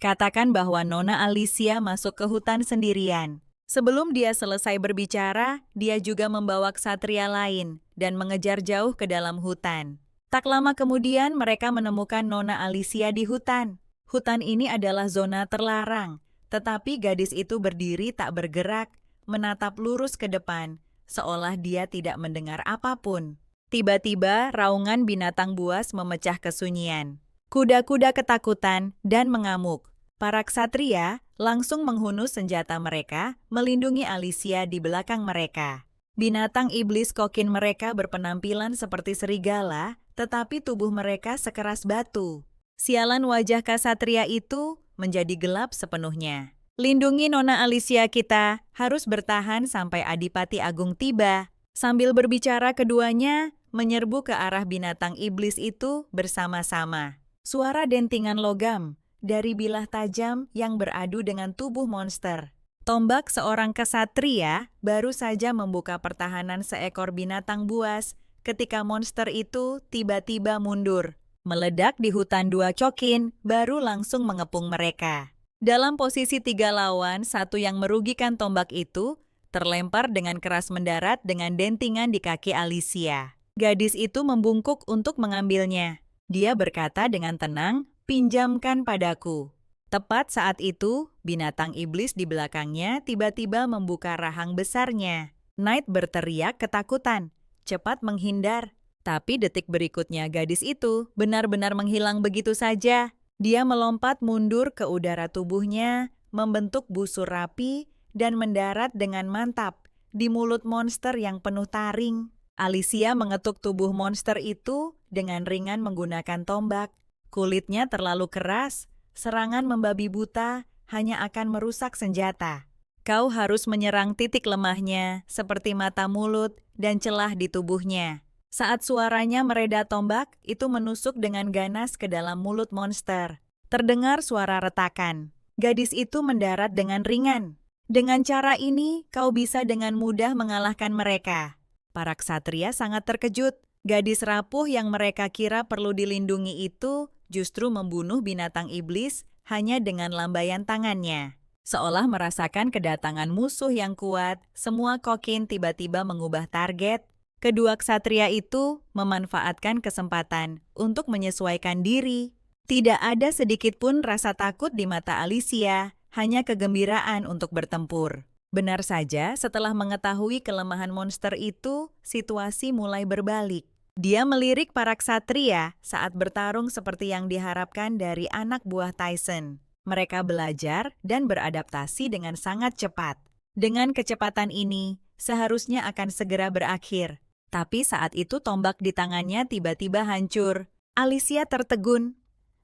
Katakan bahwa Nona Alicia masuk ke hutan sendirian. Sebelum dia selesai berbicara, dia juga membawa ksatria lain dan mengejar jauh ke dalam hutan. Tak lama kemudian mereka menemukan Nona Alicia di hutan. Hutan ini adalah zona terlarang, tetapi gadis itu berdiri tak bergerak, menatap lurus ke depan, seolah dia tidak mendengar apapun. Tiba-tiba raungan binatang buas memecah kesunyian. Kuda-kuda ketakutan dan mengamuk. Para ksatria langsung menghunus senjata mereka, melindungi Alicia di belakang mereka. Binatang iblis kokin mereka berpenampilan seperti serigala, tetapi tubuh mereka sekeras batu. Sialan wajah ksatria itu menjadi gelap sepenuhnya. Lindungi Nona Alicia kita, harus bertahan sampai Adipati Agung tiba. Sambil berbicara keduanya menyerbu ke arah binatang iblis itu bersama-sama. Suara dentingan logam dari bilah tajam yang beradu dengan tubuh monster. Tombak seorang ksatria baru saja membuka pertahanan seekor binatang buas ketika monster itu tiba-tiba mundur. Meledak di hutan dua cokin, baru langsung mengepung mereka. Dalam posisi 3 lawan, 1 yang merugikan tombak itu terlempar dengan keras mendarat dengan dentingan di kaki Alicia. Gadis itu membungkuk untuk mengambilnya. Dia berkata dengan tenang, "Pinjamkan padaku." Tepat saat itu, binatang iblis di belakangnya tiba-tiba membuka rahang besarnya. Knight berteriak ketakutan, cepat menghindar. Tapi detik berikutnya gadis itu benar-benar menghilang begitu saja. Dia melompat mundur ke udara tubuhnya, membentuk busur rapi, dan mendarat dengan mantap di mulut monster yang penuh taring. Alicia mengetuk tubuh monster itu dengan ringan menggunakan tombak. Kulitnya terlalu keras, serangan membabi buta hanya akan merusak senjata. Kau harus menyerang titik lemahnya, seperti mata mulut dan celah di tubuhnya. Saat suaranya mereda tombak, itu menusuk dengan ganas ke dalam mulut monster. Terdengar suara retakan. Gadis itu mendarat dengan ringan. Dengan cara ini, kau bisa dengan mudah mengalahkan mereka. Para ksatria sangat terkejut. Gadis rapuh yang mereka kira perlu dilindungi itu justru membunuh binatang iblis hanya dengan lambaian tangannya. Seolah merasakan kedatangan musuh yang kuat, semua kokin tiba-tiba mengubah target. Kedua ksatria itu memanfaatkan kesempatan untuk menyesuaikan diri. Tidak ada sedikit pun rasa takut di mata Alicia, hanya kegembiraan untuk bertempur. Benar saja, setelah mengetahui kelemahan monster itu, situasi mulai berbalik. Dia melirik para ksatria saat bertarung seperti yang diharapkan dari anak buah Tyson. Mereka belajar dan beradaptasi dengan sangat cepat. Dengan kecepatan ini, seharusnya akan segera berakhir. Tapi saat itu tombak di tangannya tiba-tiba hancur. Alicia tertegun.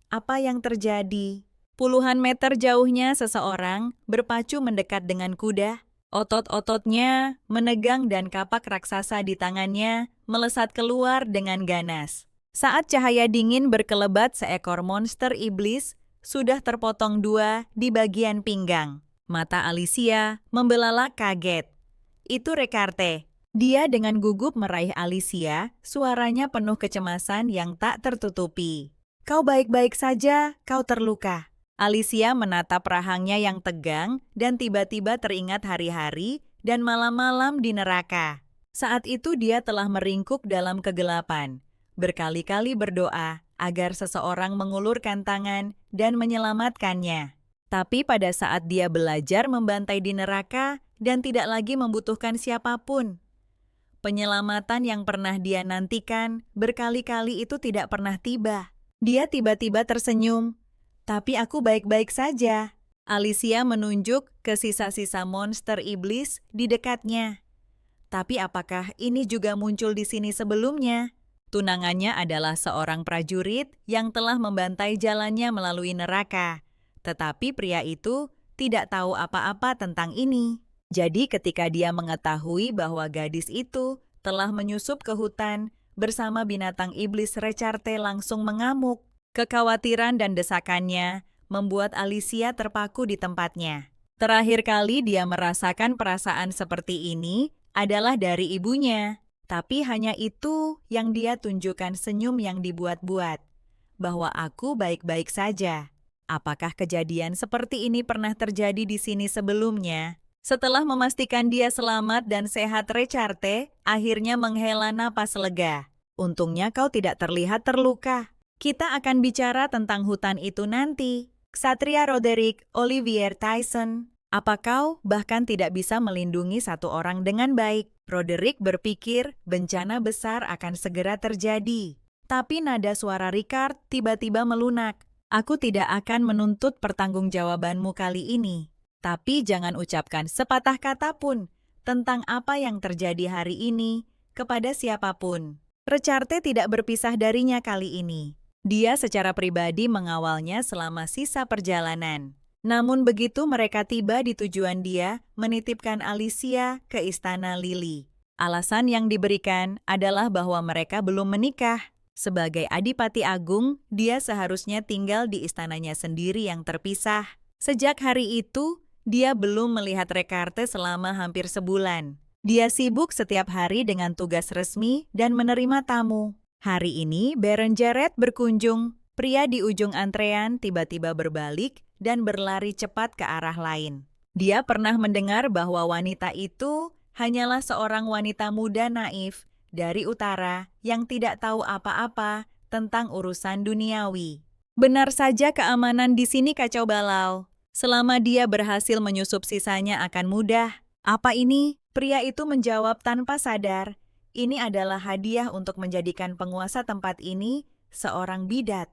Apa yang terjadi? Puluhan meter jauhnya seseorang berpacu mendekat dengan kuda. Otot-ototnya menegang dan kapak raksasa di tangannya melesat keluar dengan ganas. Saat cahaya dingin berkelebat, seekor monster iblis sudah terpotong 2 di bagian pinggang. Mata Alicia membelalak kaget. Itu Rekarte. Dia dengan gugup meraih Alicia, suaranya penuh kecemasan yang tak tertutupi. Kau baik-baik saja, kau terluka. Alicia menatap rahangnya yang tegang dan tiba-tiba teringat hari-hari dan malam-malam di neraka. Saat itu dia telah meringkuk dalam kegelapan, berkali-kali berdoa agar seseorang mengulurkan tangan dan menyelamatkannya. Tapi pada saat dia belajar membantai di neraka dan tidak lagi membutuhkan siapapun, penyelamatan yang pernah dia nantikan berkali-kali itu tidak pernah tiba. Dia tiba-tiba tersenyum. Tapi aku baik-baik saja. Alicia menunjuk ke sisa-sisa monster iblis di dekatnya. Tapi apakah ini juga muncul di sini sebelumnya? Tunangannya adalah seorang prajurit yang telah membantai jalannya melalui neraka. Tetapi pria itu tidak tahu apa-apa tentang ini. Jadi ketika dia mengetahui bahwa gadis itu telah menyusup ke hutan bersama binatang iblis, Rekarte langsung mengamuk. Kekhawatiran dan desakannya membuat Alicia terpaku di tempatnya. Terakhir kali dia merasakan perasaan seperti ini adalah dari ibunya. Tapi hanya itu yang dia tunjukkan, senyum yang dibuat-buat. Bahwa aku baik-baik saja. Apakah kejadian seperti ini pernah terjadi di sini sebelumnya? Setelah memastikan dia selamat dan sehat, Recarte akhirnya menghela napas lega. Untungnya kau tidak terlihat terluka. Kita akan bicara tentang hutan itu nanti. Ksatria Roderick Olivier Tyson. Apa kau bahkan tidak bisa melindungi satu orang dengan baik? Roderick berpikir bencana besar akan segera terjadi. Tapi nada suara Ricard tiba-tiba melunak. Aku tidak akan menuntut pertanggungjawabanmu kali ini. Tapi jangan ucapkan sepatah kata pun tentang apa yang terjadi hari ini kepada siapapun. Recarte tidak berpisah darinya kali ini. Dia secara pribadi mengawalnya selama sisa perjalanan. Namun begitu mereka tiba di tujuan, dia menitipkan Alicia ke istana Lily. Alasan yang diberikan adalah bahwa mereka belum menikah. Sebagai Adipati Agung, dia seharusnya tinggal di istananya sendiri yang terpisah. Sejak hari itu, dia belum melihat Recarte selama hampir sebulan. Dia sibuk setiap hari dengan tugas resmi dan menerima tamu. Hari ini, Baron Jarrett berkunjung. Pria di ujung antrean tiba-tiba berbalik dan berlari cepat ke arah lain. Dia pernah mendengar bahwa wanita itu hanyalah seorang wanita muda naif dari utara yang tidak tahu apa-apa tentang urusan duniawi. Benar saja, keamanan di sini kacau balau. Selama dia berhasil menyusup, sisanya akan mudah. Apa ini? Pria itu menjawab tanpa sadar. Ini adalah hadiah untuk menjadikan penguasa tempat ini seorang bidat.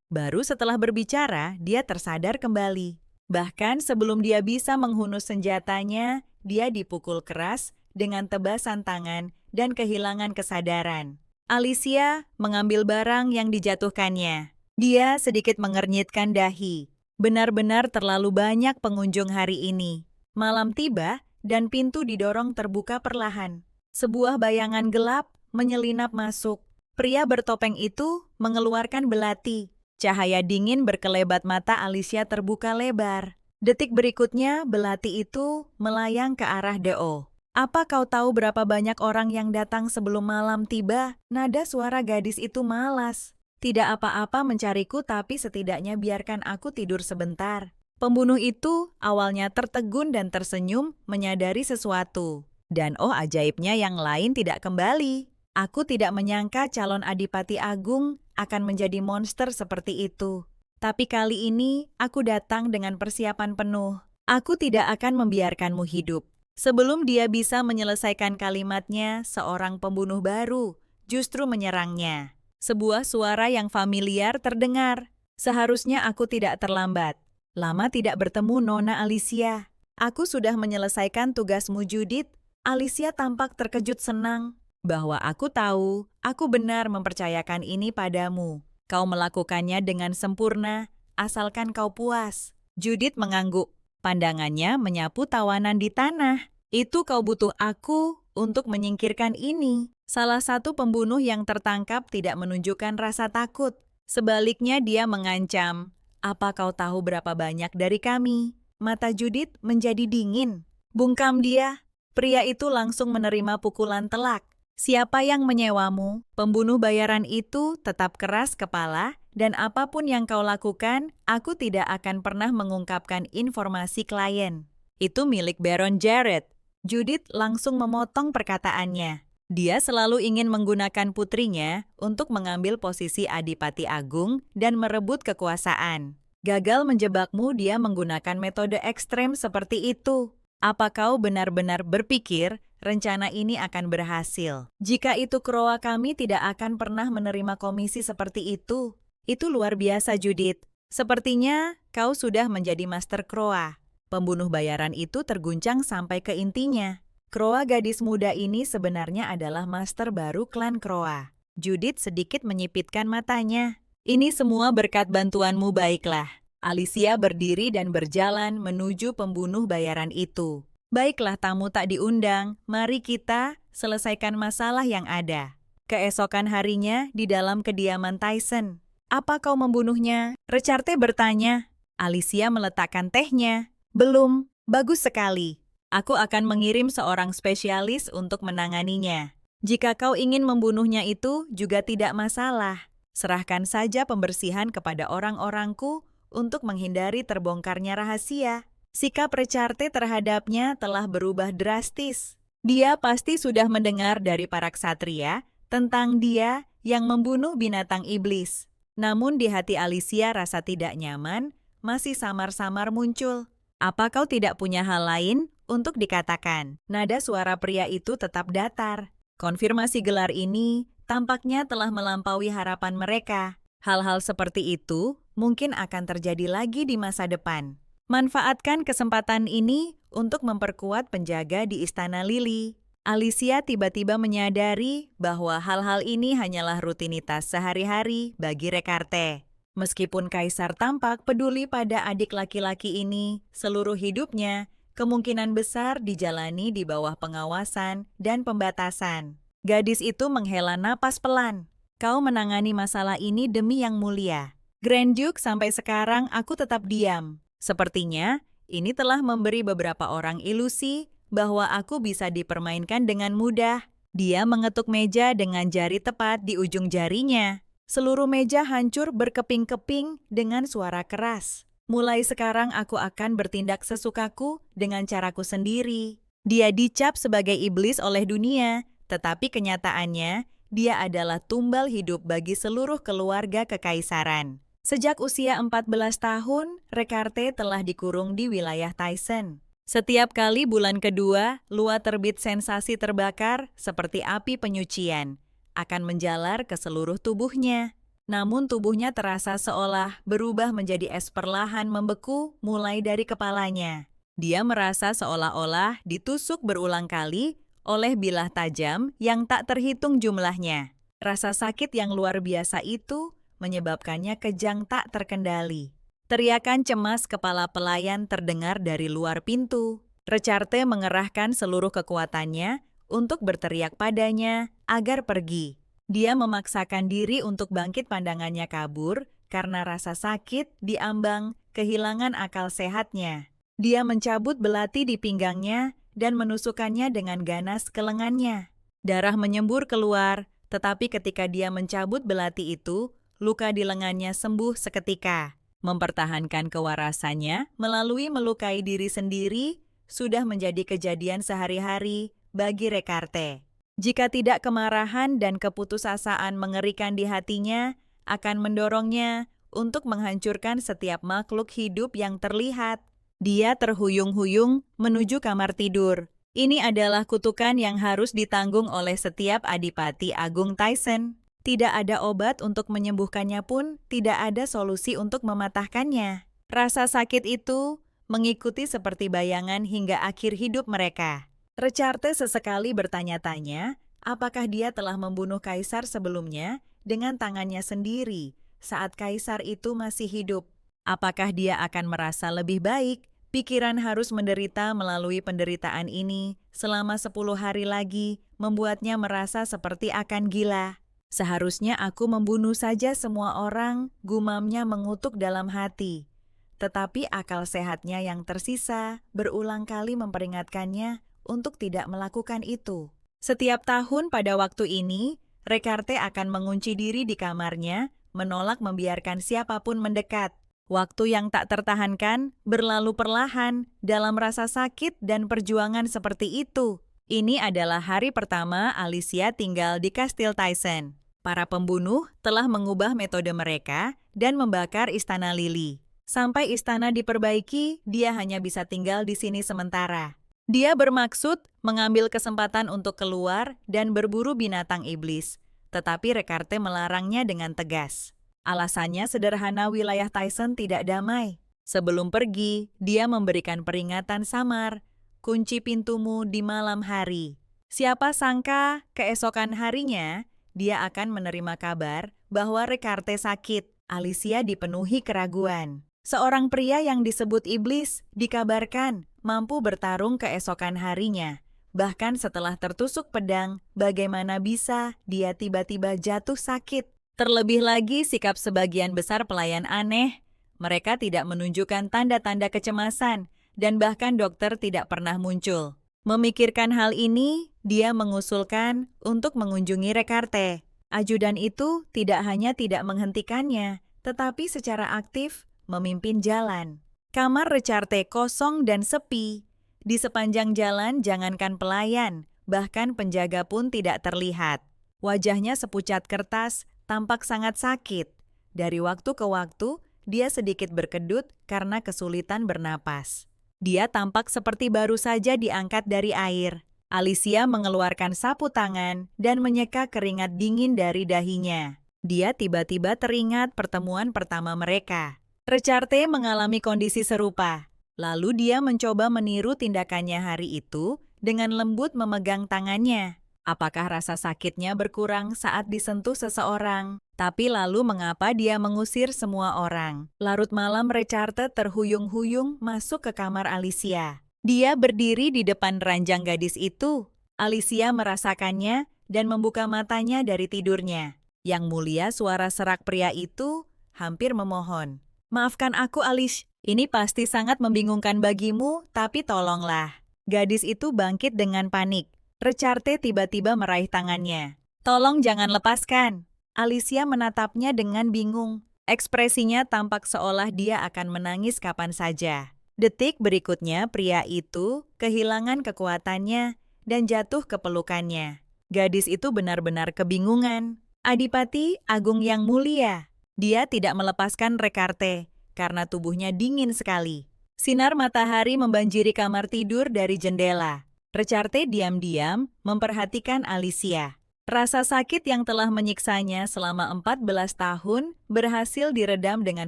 Baru setelah berbicara, dia tersadar kembali. Bahkan sebelum dia bisa menghunus senjatanya, dia dipukul keras dengan tebasan tangan dan kehilangan kesadaran. Alicia mengambil barang yang dijatuhkannya. Dia sedikit mengernyitkan dahi. Benar-benar terlalu banyak pengunjung hari ini. Malam tiba dan pintu didorong terbuka perlahan. Sebuah bayangan gelap menyelinap masuk. Pria bertopeng itu mengeluarkan belati. Cahaya dingin berkelebat, mata Alicia terbuka lebar. Detik berikutnya, belati itu melayang ke arah Deo. Apa kau tahu berapa banyak orang yang datang sebelum malam tiba? Nada suara gadis itu malas. Tidak apa-apa mencariku, tapi setidaknya biarkan aku tidur sebentar. Pembunuh itu awalnya tertegun dan tersenyum, menyadari sesuatu. Dan oh ajaibnya, yang lain tidak kembali. Aku tidak menyangka calon Adipati Agung akan menjadi monster seperti itu. Tapi kali ini aku datang dengan persiapan penuh. Aku tidak akan membiarkanmu hidup. Sebelum dia bisa menyelesaikan kalimatnya, seorang pembunuh baru justru menyerangnya. Sebuah suara yang familiar terdengar. Seharusnya aku tidak terlambat. Lama tidak bertemu, Nona Alicia. Aku sudah menyelesaikan tugasmu, Judith. Alicia tampak terkejut senang. Bahwa aku tahu, aku benar mempercayakan ini padamu. Kau melakukannya dengan sempurna, asalkan kau puas. Judith mengangguk. Pandangannya menyapu tawanan di tanah. Itu kau butuh aku untuk menyingkirkan ini. Salah satu pembunuh yang tertangkap tidak menunjukkan rasa takut. Sebaliknya dia mengancam. Apa kau tahu berapa banyak dari kami? Mata Judith menjadi dingin. Bungkam dia. Pria itu langsung menerima pukulan telak. Siapa yang menyewamu? Pembunuh bayaran itu tetap keras kepala, dan apapun yang kau lakukan, aku tidak akan pernah mengungkapkan informasi klien. Itu milik Baron Jarrett. Judith langsung memotong perkataannya. Dia selalu ingin menggunakan putrinya untuk mengambil posisi Adipati Agung dan merebut kekuasaan. Gagal menjebakmu, dia menggunakan metode ekstrem seperti itu. Apa kau benar-benar berpikir rencana ini akan berhasil? Jika itu Kroa, kami tidak akan pernah menerima komisi seperti itu. Itu luar biasa, Judith. Sepertinya kau sudah menjadi Master Kroa. Pembunuh bayaran itu terguncang sampai ke intinya. Kroa, gadis muda ini sebenarnya adalah master baru klan Kroa. Judith sedikit menyipitkan matanya. Ini semua berkat bantuanmu, baiklah. Alicia berdiri dan berjalan menuju pembunuh bayaran itu. Baiklah, tamu tak diundang, mari kita selesaikan masalah yang ada. Keesokan harinya di dalam kediaman Tyson. Apa kau membunuhnya? Recarte bertanya. Alicia meletakkan tehnya. Belum, bagus sekali. Aku akan mengirim seorang spesialis untuk menanganinya. Jika kau ingin membunuhnya itu juga tidak masalah. Serahkan saja pembersihan kepada orang-orangku untuk menghindari terbongkarnya rahasia. Sikap Recarte terhadapnya telah berubah drastis. Dia pasti sudah mendengar dari para ksatria tentang dia yang membunuh binatang iblis. Namun di hati Alicia rasa tidak nyaman masih samar-samar muncul. Apa kau tidak punya hal lain untuk dikatakan? Nada suara pria itu tetap datar. Konfirmasi gelar ini tampaknya telah melampaui harapan mereka. Hal-hal seperti itu mungkin akan terjadi lagi di masa depan. Manfaatkan kesempatan ini untuk memperkuat penjaga di Istana Lili. Alicia tiba-tiba menyadari bahwa hal-hal ini hanyalah rutinitas sehari-hari bagi Recarte. Meskipun Kaisar tampak peduli pada adik laki-laki ini, seluruh hidupnya kemungkinan besar dijalani di bawah pengawasan dan pembatasan. Gadis itu menghela napas pelan. Kau menangani masalah ini demi yang mulia. Grand Duke, sampai sekarang aku tetap diam. Sepertinya ini telah memberi beberapa orang ilusi bahwa aku bisa dipermainkan dengan mudah. Dia mengetuk meja dengan jari tepat di ujung jarinya. Seluruh meja hancur berkeping-keping dengan suara keras. Mulai sekarang aku akan bertindak sesukaku dengan caraku sendiri. Dia dicap sebagai iblis oleh dunia, tetapi kenyataannya dia adalah tumbal hidup bagi seluruh keluarga kekaisaran. Sejak usia 14 tahun, Recarte telah dikurung di wilayah Tyson. Setiap kali bulan kedua, Lua terbit sensasi terbakar seperti api penyucian, akan menjalar ke seluruh tubuhnya. Namun tubuhnya terasa seolah berubah menjadi es perlahan membeku mulai dari kepalanya. Dia merasa seolah-olah ditusuk berulang kali oleh bilah tajam yang tak terhitung jumlahnya. Rasa sakit yang luar biasa itu menyebabkannya kejang tak terkendali. Teriakan cemas kepala pelayan terdengar dari luar pintu. Recarte mengerahkan seluruh kekuatannya untuk berteriak padanya agar pergi. Dia memaksakan diri untuk bangkit, pandangannya kabur karena rasa sakit diambang kehilangan akal sehatnya. Dia mencabut belati di pinggangnya dan menusukkannya dengan ganas ke lengannya. Darah menyembur keluar, tetapi ketika dia mencabut belati itu, luka di lengannya sembuh seketika. Mempertahankan kewarasannya melalui melukai diri sendiri sudah menjadi kejadian sehari-hari bagi Recarte. Jika tidak, kemarahan dan keputusasaan mengerikan di hatinya akan mendorongnya untuk menghancurkan setiap makhluk hidup yang terlihat. Dia terhuyung-huyung menuju kamar tidur. Ini adalah kutukan yang harus ditanggung oleh setiap Adipati Agung Tyson. Tidak ada obat untuk menyembuhkannya pun, tidak ada solusi untuk mematahkannya. Rasa sakit itu mengikuti seperti bayangan hingga akhir hidup mereka. Recarte sesekali bertanya-tanya, apakah dia telah membunuh kaisar sebelumnya dengan tangannya sendiri saat kaisar itu masih hidup. Apakah dia akan merasa lebih baik? Pikiran harus menderita melalui penderitaan ini selama 10 hari lagi membuatnya merasa seperti akan gila. Seharusnya aku membunuh saja semua orang, gumamnya mengutuk dalam hati. Tetapi akal sehatnya yang tersisa berulang kali memperingatkannya untuk tidak melakukan itu. Setiap tahun pada waktu ini, Recarte akan mengunci diri di kamarnya, menolak membiarkan siapapun mendekat. Waktu yang tak tertahankan berlalu perlahan dalam rasa sakit dan perjuangan seperti itu. Ini adalah hari pertama Alicia tinggal di Kastil Tyson. Para pembunuh telah mengubah metode mereka dan membakar Istana Lili. Sampai istana diperbaiki, dia hanya bisa tinggal di sini sementara. Dia bermaksud mengambil kesempatan untuk keluar dan berburu binatang iblis, tetapi Recarte melarangnya dengan tegas. Alasannya sederhana, wilayah Tyson tidak damai. Sebelum pergi, dia memberikan peringatan samar, kunci pintumu di malam hari. Siapa sangka keesokan harinya, dia akan menerima kabar bahwa Recarte sakit. Alicia dipenuhi keraguan. Seorang pria yang disebut iblis dikabarkan mampu bertarung keesokan harinya. Bahkan setelah tertusuk pedang, bagaimana bisa dia tiba-tiba jatuh sakit? Terlebih lagi sikap sebagian besar pelayan aneh. Mereka tidak menunjukkan tanda-tanda kecemasan dan bahkan dokter tidak pernah muncul. Memikirkan hal ini, dia mengusulkan untuk mengunjungi Recarte. Ajudan itu tidak hanya tidak menghentikannya, tetapi secara aktif memimpin jalan. Kamar Recarte kosong dan sepi. Di sepanjang jalan jangankan pelayan, bahkan penjaga pun tidak terlihat. Wajahnya sepucat kertas, tampak sangat sakit. Dari waktu ke waktu, dia sedikit berkedut karena kesulitan bernapas. Dia tampak seperti baru saja diangkat dari air. Alicia mengeluarkan sapu tangan dan menyeka keringat dingin dari dahinya. Dia tiba-tiba teringat pertemuan pertama mereka. Recarte mengalami kondisi serupa. Lalu dia mencoba meniru tindakannya hari itu dengan lembut memegang tangannya. Apakah rasa sakitnya berkurang saat disentuh seseorang? Tapi lalu mengapa dia mengusir semua orang? Larut malam Recarte terhuyung-huyung masuk ke kamar Alicia. Dia berdiri di depan ranjang gadis itu. Alicia merasakannya dan membuka matanya dari tidurnya. Yang mulia suara serak pria itu hampir memohon. Maafkan aku, Alice. Ini pasti sangat membingungkan bagimu, tapi tolonglah. Gadis itu bangkit dengan panik. Recarte tiba-tiba meraih tangannya. Tolong jangan lepaskan. Alicia menatapnya dengan bingung. Ekspresinya tampak seolah dia akan menangis kapan saja. Detik berikutnya pria itu kehilangan kekuatannya dan jatuh ke pelukannya. Gadis itu benar-benar kebingungan. Adipati Agung yang mulia. Dia tidak melepaskan Recarte karena tubuhnya dingin sekali. Sinar matahari membanjiri kamar tidur dari jendela. Recarte diam-diam memperhatikan Alicia. Rasa sakit yang telah menyiksanya selama 14 tahun berhasil diredam dengan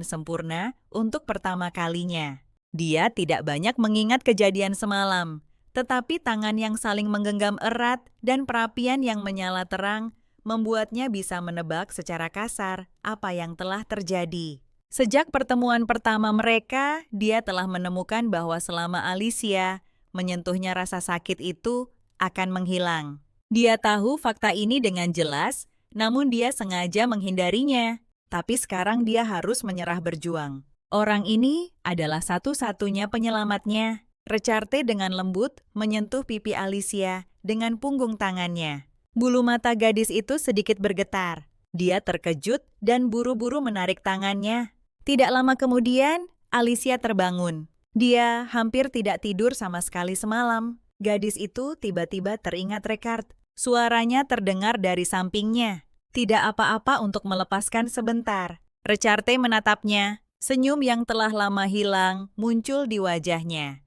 sempurna untuk pertama kalinya. Dia tidak banyak mengingat kejadian semalam, tetapi tangan yang saling menggenggam erat dan perapian yang menyala terang membuatnya bisa menebak secara kasar apa yang telah terjadi. Sejak pertemuan pertama mereka, dia telah menemukan bahwa selama Alicia menyentuhnya rasa sakit itu akan menghilang. Dia tahu fakta ini dengan jelas, namun dia sengaja menghindarinya. Tapi sekarang dia harus menyerah berjuang. Orang ini adalah satu-satunya penyelamatnya. Recarte dengan lembut menyentuh pipi Alicia dengan punggung tangannya. Bulu mata gadis itu sedikit bergetar. Dia terkejut dan buru-buru menarik tangannya. Tidak lama kemudian, Alicia terbangun. Dia hampir tidak tidur sama sekali semalam. Gadis itu tiba-tiba teringat Recarte. Suaranya terdengar dari sampingnya. Tidak apa-apa untuk melepaskan sebentar. Recarte menatapnya. Senyum yang telah lama hilang muncul di wajahnya.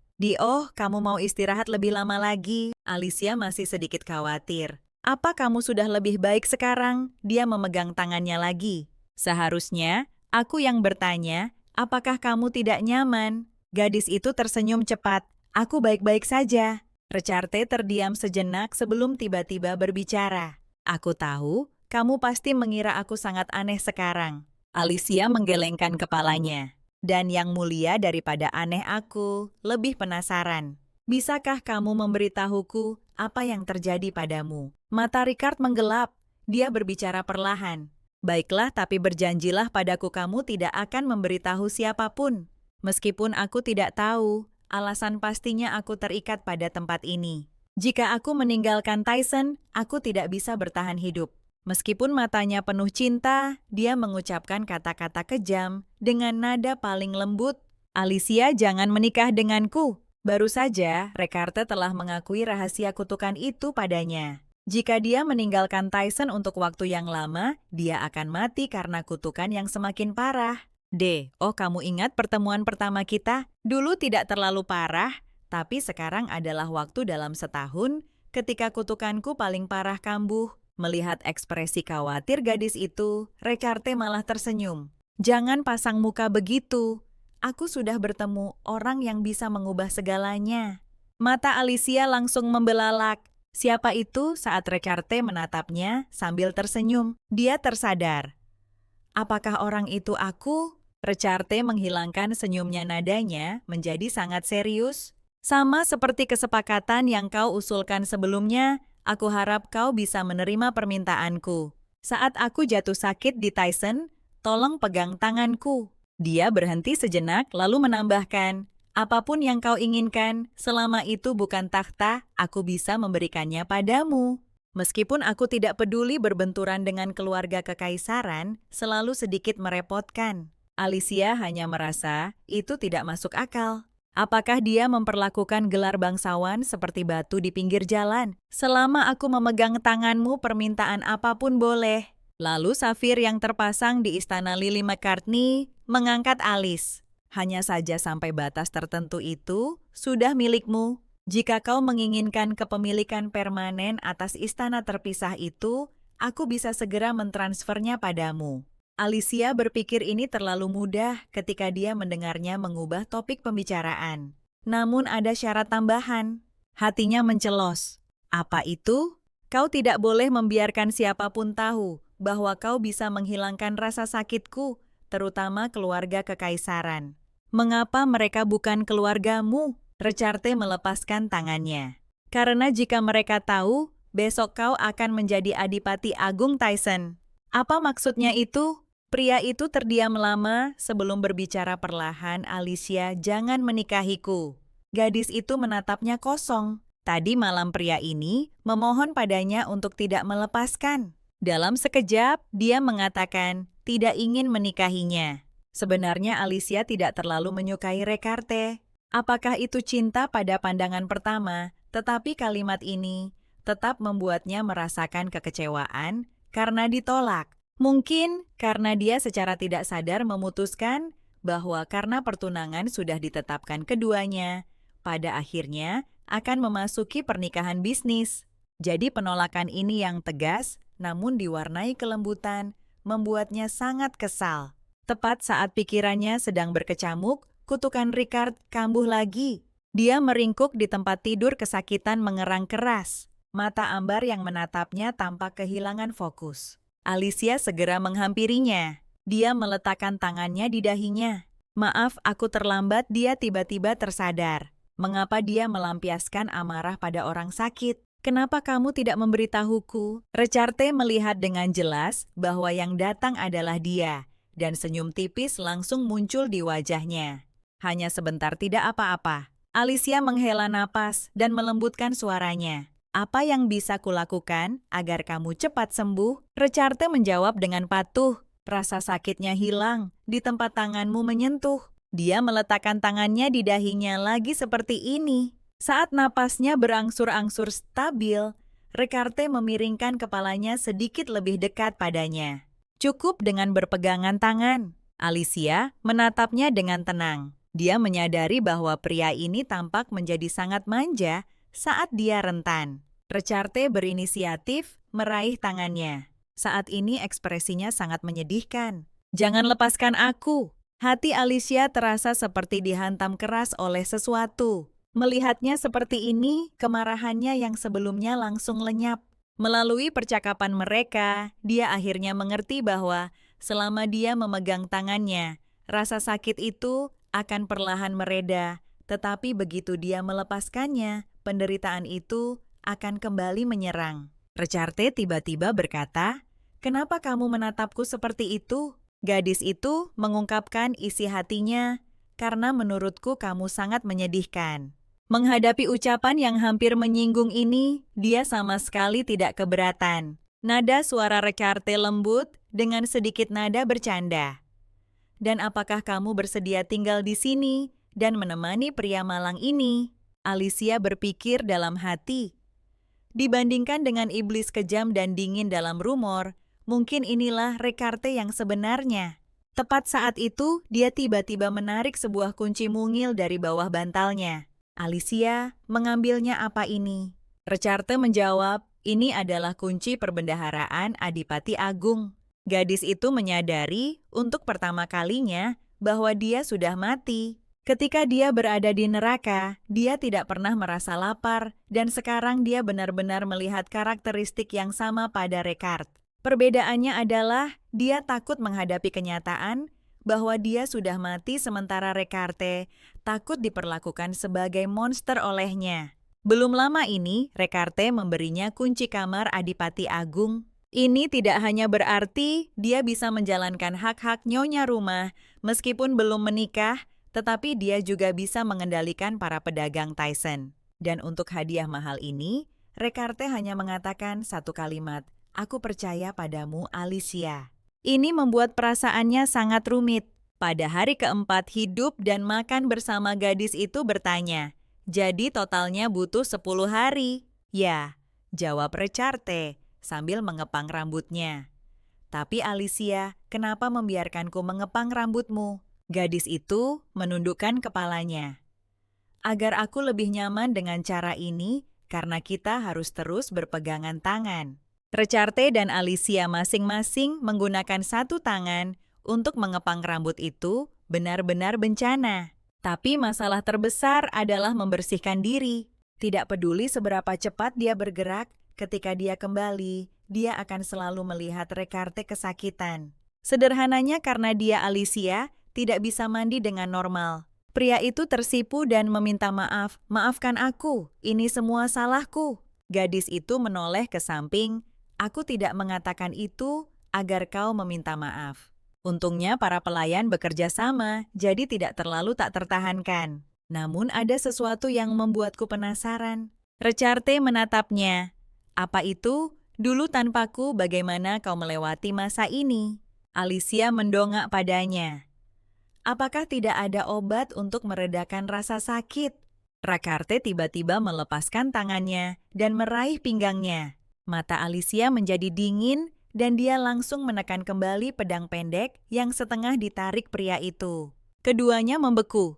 Kamu mau istirahat lebih lama lagi? Alicia masih sedikit khawatir. Apa kamu sudah lebih baik sekarang? Dia memegang tangannya lagi. Seharusnya, aku yang bertanya, apakah kamu tidak nyaman? Gadis itu tersenyum cepat. Aku baik-baik saja. Recarte terdiam sejenak sebelum tiba-tiba berbicara. Aku tahu, kamu pasti mengira aku sangat aneh sekarang. Alicia menggelengkan kepalanya. Dan yang mulia daripada aneh aku, lebih penasaran. Bisakah kamu memberitahuku apa yang terjadi padamu? Mata Ricard menggelap. Dia berbicara perlahan. Baiklah, tapi berjanjilah padaku kamu tidak akan memberitahu siapapun. Meskipun aku tidak tahu, alasan pastinya aku terikat pada tempat ini. Jika aku meninggalkan Tyson, aku tidak bisa bertahan hidup. Meskipun matanya penuh cinta, dia mengucapkan kata-kata kejam dengan nada paling lembut. Alicia, jangan menikah denganku. Baru saja, Recarte telah mengakui rahasia kutukan itu padanya. Jika dia meninggalkan Tyson untuk waktu yang lama, dia akan mati karena kutukan yang semakin parah. Kamu ingat pertemuan pertama kita? Dulu tidak terlalu parah, tapi sekarang adalah waktu dalam setahun ketika kutukanku paling parah kambuh. Melihat ekspresi khawatir gadis itu, Recarte malah tersenyum. Jangan pasang muka begitu. Aku sudah bertemu orang yang bisa mengubah segalanya. Mata Alicia langsung membelalak. Siapa itu? Saat Recarte menatapnya sambil tersenyum, dia tersadar. Apakah orang itu aku? Recarte menghilangkan senyumnya, nadanya menjadi sangat serius. Sama seperti kesepakatan yang kau usulkan sebelumnya, aku harap kau bisa menerima permintaanku. Saat aku jatuh sakit di Tyson, tolong pegang tanganku. Dia berhenti sejenak lalu menambahkan, apapun yang kau inginkan, selama itu bukan takhta, aku bisa memberikannya padamu. Meskipun aku tidak peduli berbenturan dengan keluarga kekaisaran, selalu sedikit merepotkan. Alicia hanya merasa itu tidak masuk akal. Apakah dia memperlakukan gelar bangsawan seperti batu di pinggir jalan? Selama aku memegang tanganmu, permintaan apapun boleh. Lalu safir yang terpasang di istana Lily McCartney mengangkat alis. Hanya saja sampai batas tertentu itu sudah milikmu. Jika kau menginginkan kepemilikan permanen atas istana terpisah itu, aku bisa segera mentransfernya padamu. Alicia berpikir ini terlalu mudah ketika dia mendengarnya mengubah topik pembicaraan. Namun ada syarat tambahan. Hatinya mencelos. Apa itu? Kau tidak boleh membiarkan siapapun tahu bahwa kau bisa menghilangkan rasa sakitku, terutama keluarga kekaisaran. Mengapa mereka bukan keluargamu? Recarte melepaskan tangannya. Karena jika mereka tahu, besok kau akan menjadi Adipati Agung Tyson. Apa maksudnya itu? Pria itu terdiam lama sebelum berbicara perlahan. Alicia, jangan menikahiku. Gadis itu menatapnya kosong. Tadi malam pria ini memohon padanya untuk tidak melepaskan. Dalam sekejap, dia mengatakan tidak ingin menikahinya. Sebenarnya Alicia tidak terlalu menyukai Recarte. Apakah itu cinta pada pandangan pertama? Tetapi kalimat ini tetap membuatnya merasakan kekecewaan karena ditolak. Mungkin karena dia secara tidak sadar memutuskan bahwa karena pertunangan sudah ditetapkan keduanya, pada akhirnya akan memasuki pernikahan bisnis. Jadi penolakan ini yang tegas, namun diwarnai kelembutan, membuatnya sangat kesal. Tepat saat pikirannya sedang berkecamuk, kutukan Ricard kambuh lagi. Dia meringkuk di tempat tidur kesakitan mengerang keras. Mata ambar yang menatapnya tampak kehilangan fokus. Alicia segera menghampirinya. Dia meletakkan tangannya di dahinya. Maaf, aku terlambat. Dia tiba-tiba tersadar. Mengapa dia melampiaskan amarah pada orang sakit? Kenapa kamu tidak memberitahuku? Recarte melihat dengan jelas bahwa yang datang adalah dia, dan senyum tipis langsung muncul di wajahnya. Hanya sebentar, tidak apa-apa. Alicia menghela napas dan melembutkan suaranya. Apa yang bisa kulakukan agar kamu cepat sembuh? Recarte menjawab dengan patuh. Rasa sakitnya hilang di tempat tanganmu menyentuh. Dia meletakkan tangannya di dahinya lagi seperti ini. Saat napasnya berangsur-angsur stabil, Recarte memiringkan kepalanya sedikit lebih dekat padanya. Cukup dengan berpegangan tangan. Alicia menatapnya dengan tenang. Dia menyadari bahwa pria ini tampak menjadi sangat manja saat dia rentan. Recarte berinisiatif meraih tangannya. Saat ini ekspresinya sangat menyedihkan. Jangan lepaskan aku. Hati Alicia terasa seperti dihantam keras oleh sesuatu. Melihatnya seperti ini, kemarahannya yang sebelumnya langsung lenyap. Melalui percakapan mereka, dia akhirnya mengerti bahwa selama dia memegang tangannya, rasa sakit itu akan perlahan mereda. Tetapi begitu dia melepaskannya, penderitaan itu akan kembali menyerang. Recarte tiba-tiba berkata, "Kenapa kamu menatapku seperti itu?" Gadis itu mengungkapkan isi hatinya, "Karena menurutku kamu sangat menyedihkan." Menghadapi ucapan yang hampir menyinggung ini, dia sama sekali tidak keberatan. Nada suara Recarte lembut dengan sedikit nada bercanda. "Dan apakah kamu bersedia tinggal di sini dan menemani pria malang ini?" Alicia berpikir dalam hati. Dibandingkan dengan iblis kejam dan dingin dalam rumor, mungkin inilah Recarte yang sebenarnya. Tepat saat itu, dia tiba-tiba menarik sebuah kunci mungil dari bawah bantalnya. Alicia mengambilnya. "Apa ini?" Recarte menjawab, "Ini adalah kunci perbendaharaan Adipati Agung." Gadis itu menyadari untuk pertama kalinya bahwa dia sudah mati. Ketika dia berada di neraka, dia tidak pernah merasa lapar, dan sekarang dia benar-benar melihat karakteristik yang sama pada Recarte. Perbedaannya adalah dia takut menghadapi kenyataan bahwa dia sudah mati, sementara Recarte takut diperlakukan sebagai monster olehnya. Belum lama ini, Recarte memberinya kunci kamar Adipati Agung. Ini tidak hanya berarti dia bisa menjalankan hak-hak nyonya rumah meskipun belum menikah, tetapi dia juga bisa mengendalikan para pedagang Tyson. Dan untuk hadiah mahal ini, Recarte hanya mengatakan satu kalimat, "Aku percaya padamu, Alicia." Ini membuat perasaannya sangat rumit. Pada hari keempat hidup dan makan bersama gadis itu bertanya, jadi totalnya butuh 10 hari. Ya, jawab Recarte sambil mengepang rambutnya. Tapi Alicia, kenapa membiarkanku mengepang rambutmu? Gadis itu menundukkan kepalanya. Agar aku lebih nyaman dengan cara ini, karena kita harus terus berpegangan tangan. Recarte dan Alicia masing-masing menggunakan satu tangan untuk mengepang rambut itu benar-benar bencana. Tapi masalah terbesar adalah membersihkan diri. Tidak peduli seberapa cepat dia bergerak, ketika dia kembali, dia akan selalu melihat Recarte kesakitan. Sederhananya karena dia Alicia tidak bisa mandi dengan normal. Pria itu tersipu dan meminta maaf. Maafkan aku, ini semua salahku. Gadis itu menoleh ke samping. Aku tidak mengatakan itu agar kau meminta maaf. Untungnya para pelayan bekerja sama, jadi tidak terlalu tak tertahankan. Namun ada sesuatu yang membuatku penasaran. Recarte menatapnya. Apa itu? Dulu tanpaku bagaimana kau melewati masa ini? Alicia mendongak padanya. Apakah tidak ada obat untuk meredakan rasa sakit? Recarte tiba-tiba melepaskan tangannya dan meraih pinggangnya. Mata Alicia menjadi dingin dan dia langsung menekan kembali pedang pendek yang setengah ditarik pria itu. Keduanya membeku.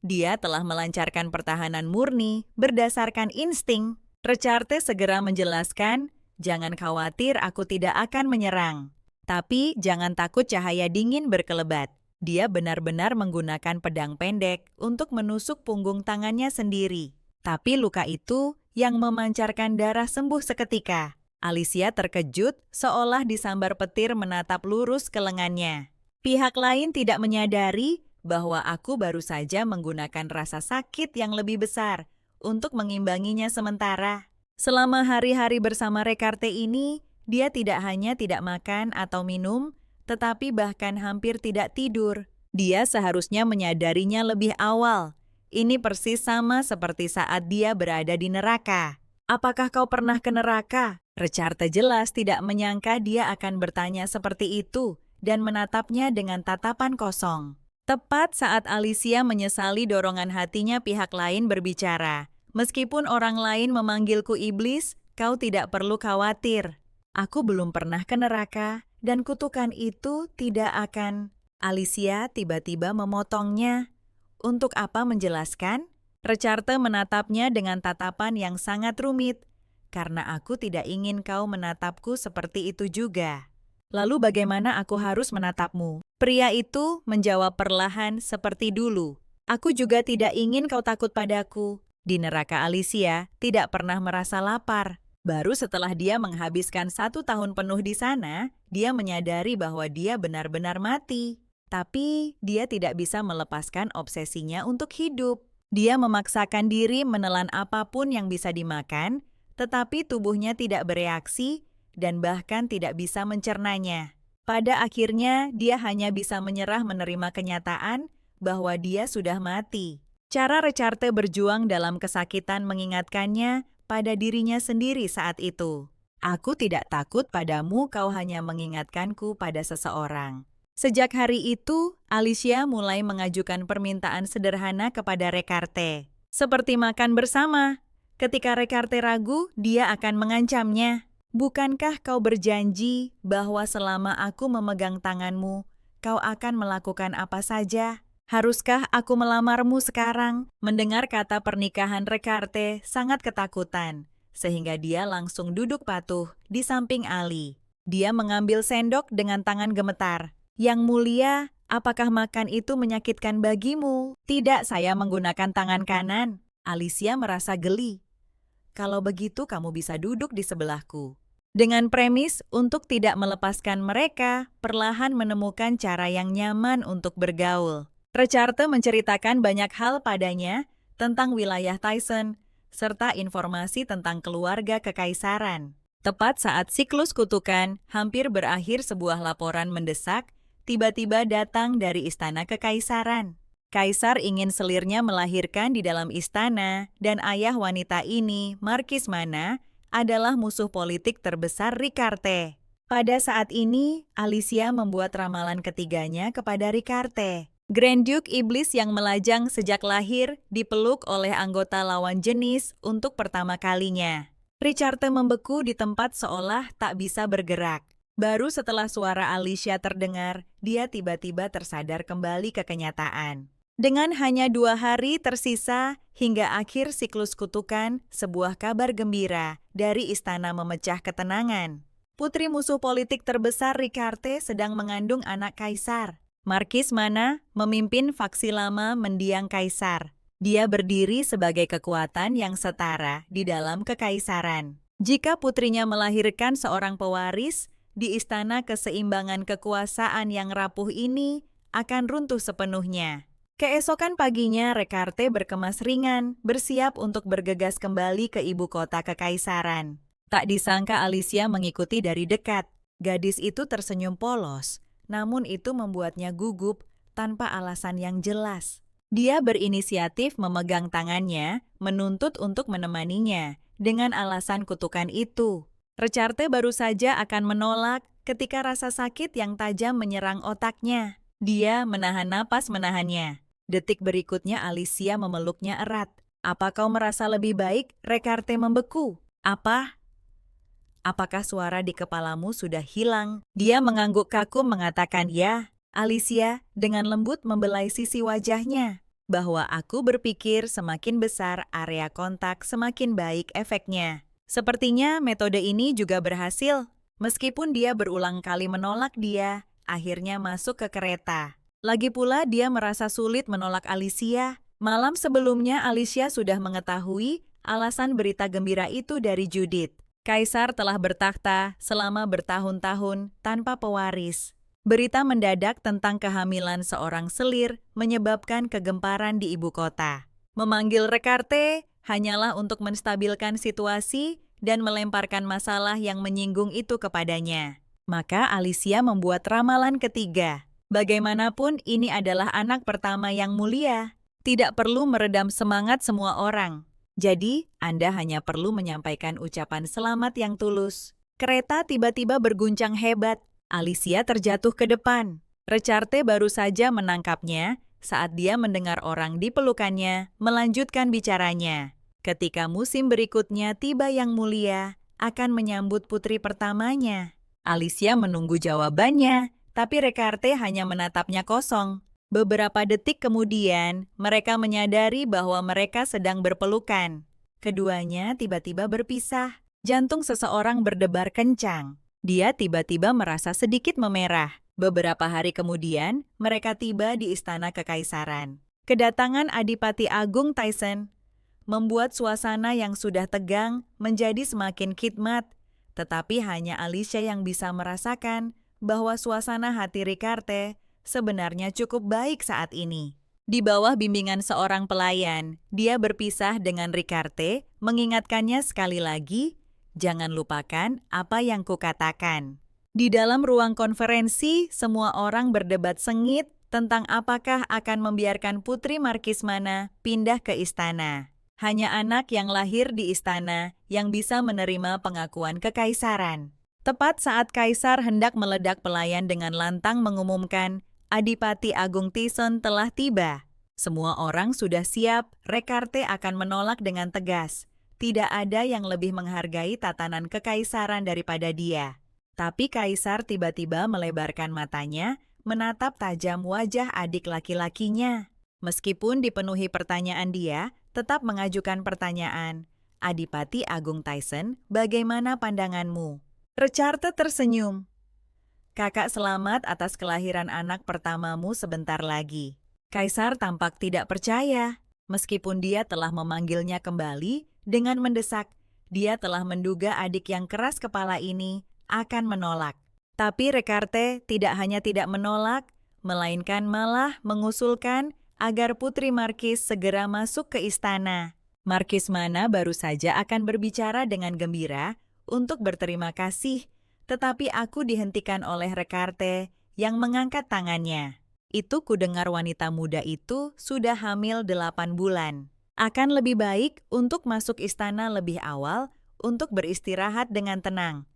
Dia telah melancarkan pertahanan murni berdasarkan insting. Recarte segera menjelaskan, jangan khawatir aku tidak akan menyerang. Tapi jangan takut cahaya dingin berkelebat. Dia benar-benar menggunakan pedang pendek untuk menusuk punggung tangannya sendiri. Tapi luka itu yang memancarkan darah sembuh seketika. Alicia terkejut seolah disambar petir menatap lurus ke lengannya. Pihak lain tidak menyadari bahwa aku baru saja menggunakan rasa sakit yang lebih besar untuk mengimbanginya sementara. Selama hari-hari bersama Recarte ini, dia tidak hanya tidak makan atau minum, tetapi bahkan hampir tidak tidur. Dia seharusnya menyadarinya lebih awal. Ini persis sama seperti saat dia berada di neraka. Apakah kau pernah ke neraka? Recarte jelas tidak menyangka dia akan bertanya seperti itu dan menatapnya dengan tatapan kosong. Tepat saat Alicia menyesali dorongan hatinya pihak lain berbicara. Meskipun orang lain memanggilku iblis, kau tidak perlu khawatir. Aku belum pernah ke neraka dan kutukan itu tidak akan. Alicia tiba-tiba memotongnya. Untuk apa menjelaskan? Recarte menatapnya dengan tatapan yang sangat rumit. Karena aku tidak ingin kau menatapku seperti itu juga. Lalu bagaimana aku harus menatapmu? Pria itu menjawab perlahan seperti dulu. Aku juga tidak ingin kau takut padaku. Di neraka Alicia tidak pernah merasa lapar. Baru setelah dia menghabiskan 1 tahun penuh di sana, dia menyadari bahwa dia benar-benar mati. Tapi dia tidak bisa melepaskan obsesinya untuk hidup. Dia memaksakan diri menelan apapun yang bisa dimakan, tetapi tubuhnya tidak bereaksi dan bahkan tidak bisa mencernanya. Pada akhirnya, dia hanya bisa menyerah menerima kenyataan bahwa dia sudah mati. Cara Recarte berjuang dalam kesakitan mengingatkannya pada dirinya sendiri saat itu. Aku tidak takut padamu, kau hanya mengingatkanku pada seseorang. Sejak hari itu, Alicia mulai mengajukan permintaan sederhana kepada Recarte. Seperti makan bersama. Ketika Recarte ragu, dia akan mengancamnya. Bukankah kau berjanji bahwa selama aku memegang tanganmu, kau akan melakukan apa saja? Haruskah aku melamarmu sekarang? Mendengar kata pernikahan Recarte sangat ketakutan, sehingga dia langsung duduk patuh di samping Ali. Dia mengambil sendok dengan tangan gemetar. Yang mulia, apakah makan itu menyakitkan bagimu? Tidak, saya menggunakan tangan kanan. Alicia merasa geli. Kalau begitu kamu bisa duduk di sebelahku. Dengan premis untuk tidak melepaskan mereka, perlahan menemukan cara yang nyaman untuk bergaul. Recarte menceritakan banyak hal padanya tentang wilayah Tyson, serta informasi tentang keluarga kekaisaran. Tepat saat siklus kutukan hampir berakhir, sebuah laporan mendesak tiba-tiba datang dari istana kekaisaran. Kaisar ingin selirnya melahirkan di dalam istana, dan ayah wanita ini, Markis Mana, adalah musuh politik terbesar Recarte. Pada saat ini, Alicia membuat ramalan ketiganya kepada Ricarte. Grand Duke Iblis yang melajang sejak lahir dipeluk oleh anggota lawan jenis untuk pertama kalinya. Ricarte membeku di tempat seolah tak bisa bergerak. Baru setelah suara Alicia terdengar, dia tiba-tiba tersadar kembali ke kenyataan. Dengan hanya 2 hari tersisa hingga akhir siklus kutukan, sebuah kabar gembira dari istana memecah ketenangan. Putri musuh politik terbesar Ricarte sedang mengandung anak kaisar. Markis Mana memimpin faksi lama mendiang kaisar. Dia berdiri sebagai kekuatan yang setara di dalam kekaisaran. Jika putrinya melahirkan seorang pewaris, di istana keseimbangan kekuasaan yang rapuh ini akan runtuh sepenuhnya. Keesokan paginya, Ricarte berkemas ringan, bersiap untuk bergegas kembali ke ibu kota kekaisaran. Tak disangka Alicia mengikuti dari dekat. Gadis itu tersenyum polos, namun itu membuatnya gugup tanpa alasan yang jelas. Dia berinisiatif memegang tangannya, menuntut untuk menemaninya, dengan alasan kutukan itu. Ricarte baru saja akan menolak ketika rasa sakit yang tajam menyerang otaknya. Dia menahan napas menahannya. Detik berikutnya Alicia memeluknya erat. "Apa kau merasa lebih baik?" Ricarte membeku. Apakah suara di kepalamu sudah hilang?" Dia mengangguk kaku mengatakan ya. Alicia dengan lembut membelai sisi wajahnya. "Bahwa aku berpikir semakin besar area kontak semakin baik efeknya. Sepertinya metode ini juga berhasil." Meskipun dia berulang kali menolak, dia akhirnya masuk ke kereta. Lagi pula dia merasa sulit menolak Alicia. Malam sebelumnya Alicia sudah mengetahui alasan berita gembira itu dari Judith. Kaisar telah bertakhta selama bertahun-tahun tanpa pewaris. Berita mendadak tentang kehamilan seorang selir menyebabkan kegemparan di ibu kota. Memanggil Ricarte hanyalah untuk menstabilkan situasi dan melemparkan masalah yang menyinggung itu kepadanya. Maka Alicia membuat ramalan ketiga. Bagaimanapun ini adalah anak pertama yang mulia. Tidak perlu meredam semangat semua orang. Jadi, Anda hanya perlu menyampaikan ucapan selamat yang tulus. Kereta tiba-tiba berguncang hebat. Alicia terjatuh ke depan. Ricarte baru saja menangkapnya saat dia mendengar orang di pelukannya melanjutkan bicaranya. Ketika musim berikutnya tiba yang mulia akan menyambut putri pertamanya. Alicia menunggu jawabannya, tapi Ricarte hanya menatapnya kosong. Beberapa detik kemudian, mereka menyadari bahwa mereka sedang berpelukan. Keduanya tiba-tiba berpisah. Jantung seseorang berdebar kencang. Dia tiba-tiba merasa sedikit memerah. Beberapa hari kemudian, mereka tiba di istana kekaisaran. Kedatangan Adipati Agung Tyson membuat suasana yang sudah tegang menjadi semakin khidmat. Tetapi hanya Alicia yang bisa merasakan bahwa suasana hati Ricarte sebenarnya cukup baik saat ini. Di bawah bimbingan seorang pelayan, dia berpisah dengan Ricarte, mengingatkannya sekali lagi, "Jangan lupakan apa yang kukatakan." Di dalam ruang konferensi, semua orang berdebat sengit tentang apakah akan membiarkan Putri Markis Mana pindah ke istana. Hanya anak yang lahir di istana yang bisa menerima pengakuan kekaisaran. Tepat saat kaisar hendak meledak, pelayan dengan lantang mengumumkan Adipati Agung Tyson telah tiba. Semua orang sudah siap. Ricarte akan menolak dengan tegas. Tidak ada yang lebih menghargai tatanan kekaisaran daripada dia. Tapi kaisar tiba-tiba melebarkan matanya, menatap tajam wajah adik laki-lakinya. Meskipun dipenuhi pertanyaan, dia tetap mengajukan pertanyaan. "Adipati Agung Tyson, bagaimana pandanganmu?" Ricarte tersenyum. "Kakak selamat atas kelahiran anak pertamamu sebentar lagi." Kaisar tampak tidak percaya. Meskipun dia telah memanggilnya kembali dengan mendesak, dia telah menduga adik yang keras kepala ini akan menolak. Tapi Ricarte tidak hanya tidak menolak, melainkan malah mengusulkan agar Putri Markis segera masuk ke istana. Markis Mana baru saja akan berbicara dengan gembira untuk berterima kasih, tetapi aku dihentikan oleh Ricarte yang mengangkat tangannya. "Itu kudengar wanita muda itu sudah hamil 8 bulan. Akan lebih baik untuk masuk istana lebih awal untuk beristirahat dengan tenang."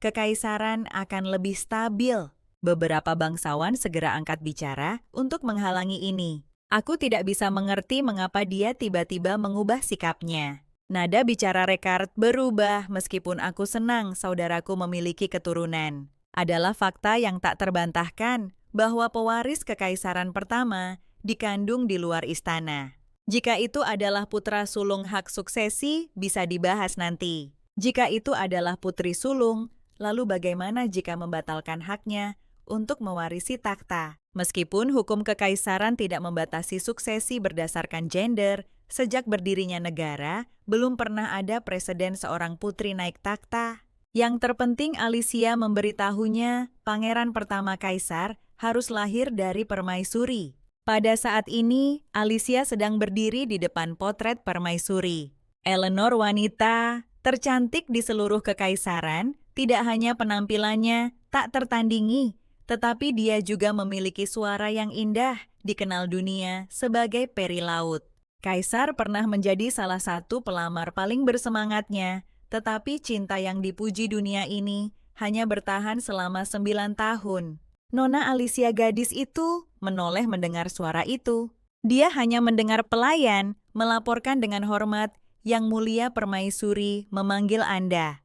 kekaisaran akan lebih stabil. Beberapa bangsawan segera angkat bicara untuk menghalangi ini. Aku tidak bisa mengerti mengapa dia tiba-tiba mengubah sikapnya. Nada bicara Rekard berubah meskipun aku senang saudaraku memiliki keturunan. Adalah fakta yang tak terbantahkan bahwa pewaris kekaisaran pertama dikandung di luar istana. Jika itu adalah putra sulung, hak suksesi bisa dibahas nanti. Jika itu adalah putri sulung, lalu bagaimana jika membatalkan haknya untuk mewarisi takhta? Meskipun hukum kekaisaran tidak membatasi suksesi berdasarkan gender, sejak berdirinya negara, belum pernah ada presiden seorang putri naik takhta. Yang terpenting Alicia memberitahunya, pangeran pertama kaisar harus lahir dari permaisuri. Pada saat ini, Alicia sedang berdiri di depan potret permaisuri. Eleanor wanita tercantik di seluruh kekaisaran, tidak hanya penampilannya tak tertandingi, tetapi dia juga memiliki suara yang indah, dikenal dunia sebagai peri laut. Kaisar pernah menjadi salah satu pelamar paling bersemangatnya, tetapi cinta yang dipuji dunia ini hanya bertahan selama 9 tahun. Nona Alicia gadis itu menoleh mendengar suara itu. Dia hanya mendengar pelayan melaporkan dengan hormat, "Yang mulia permaisuri memanggil Anda."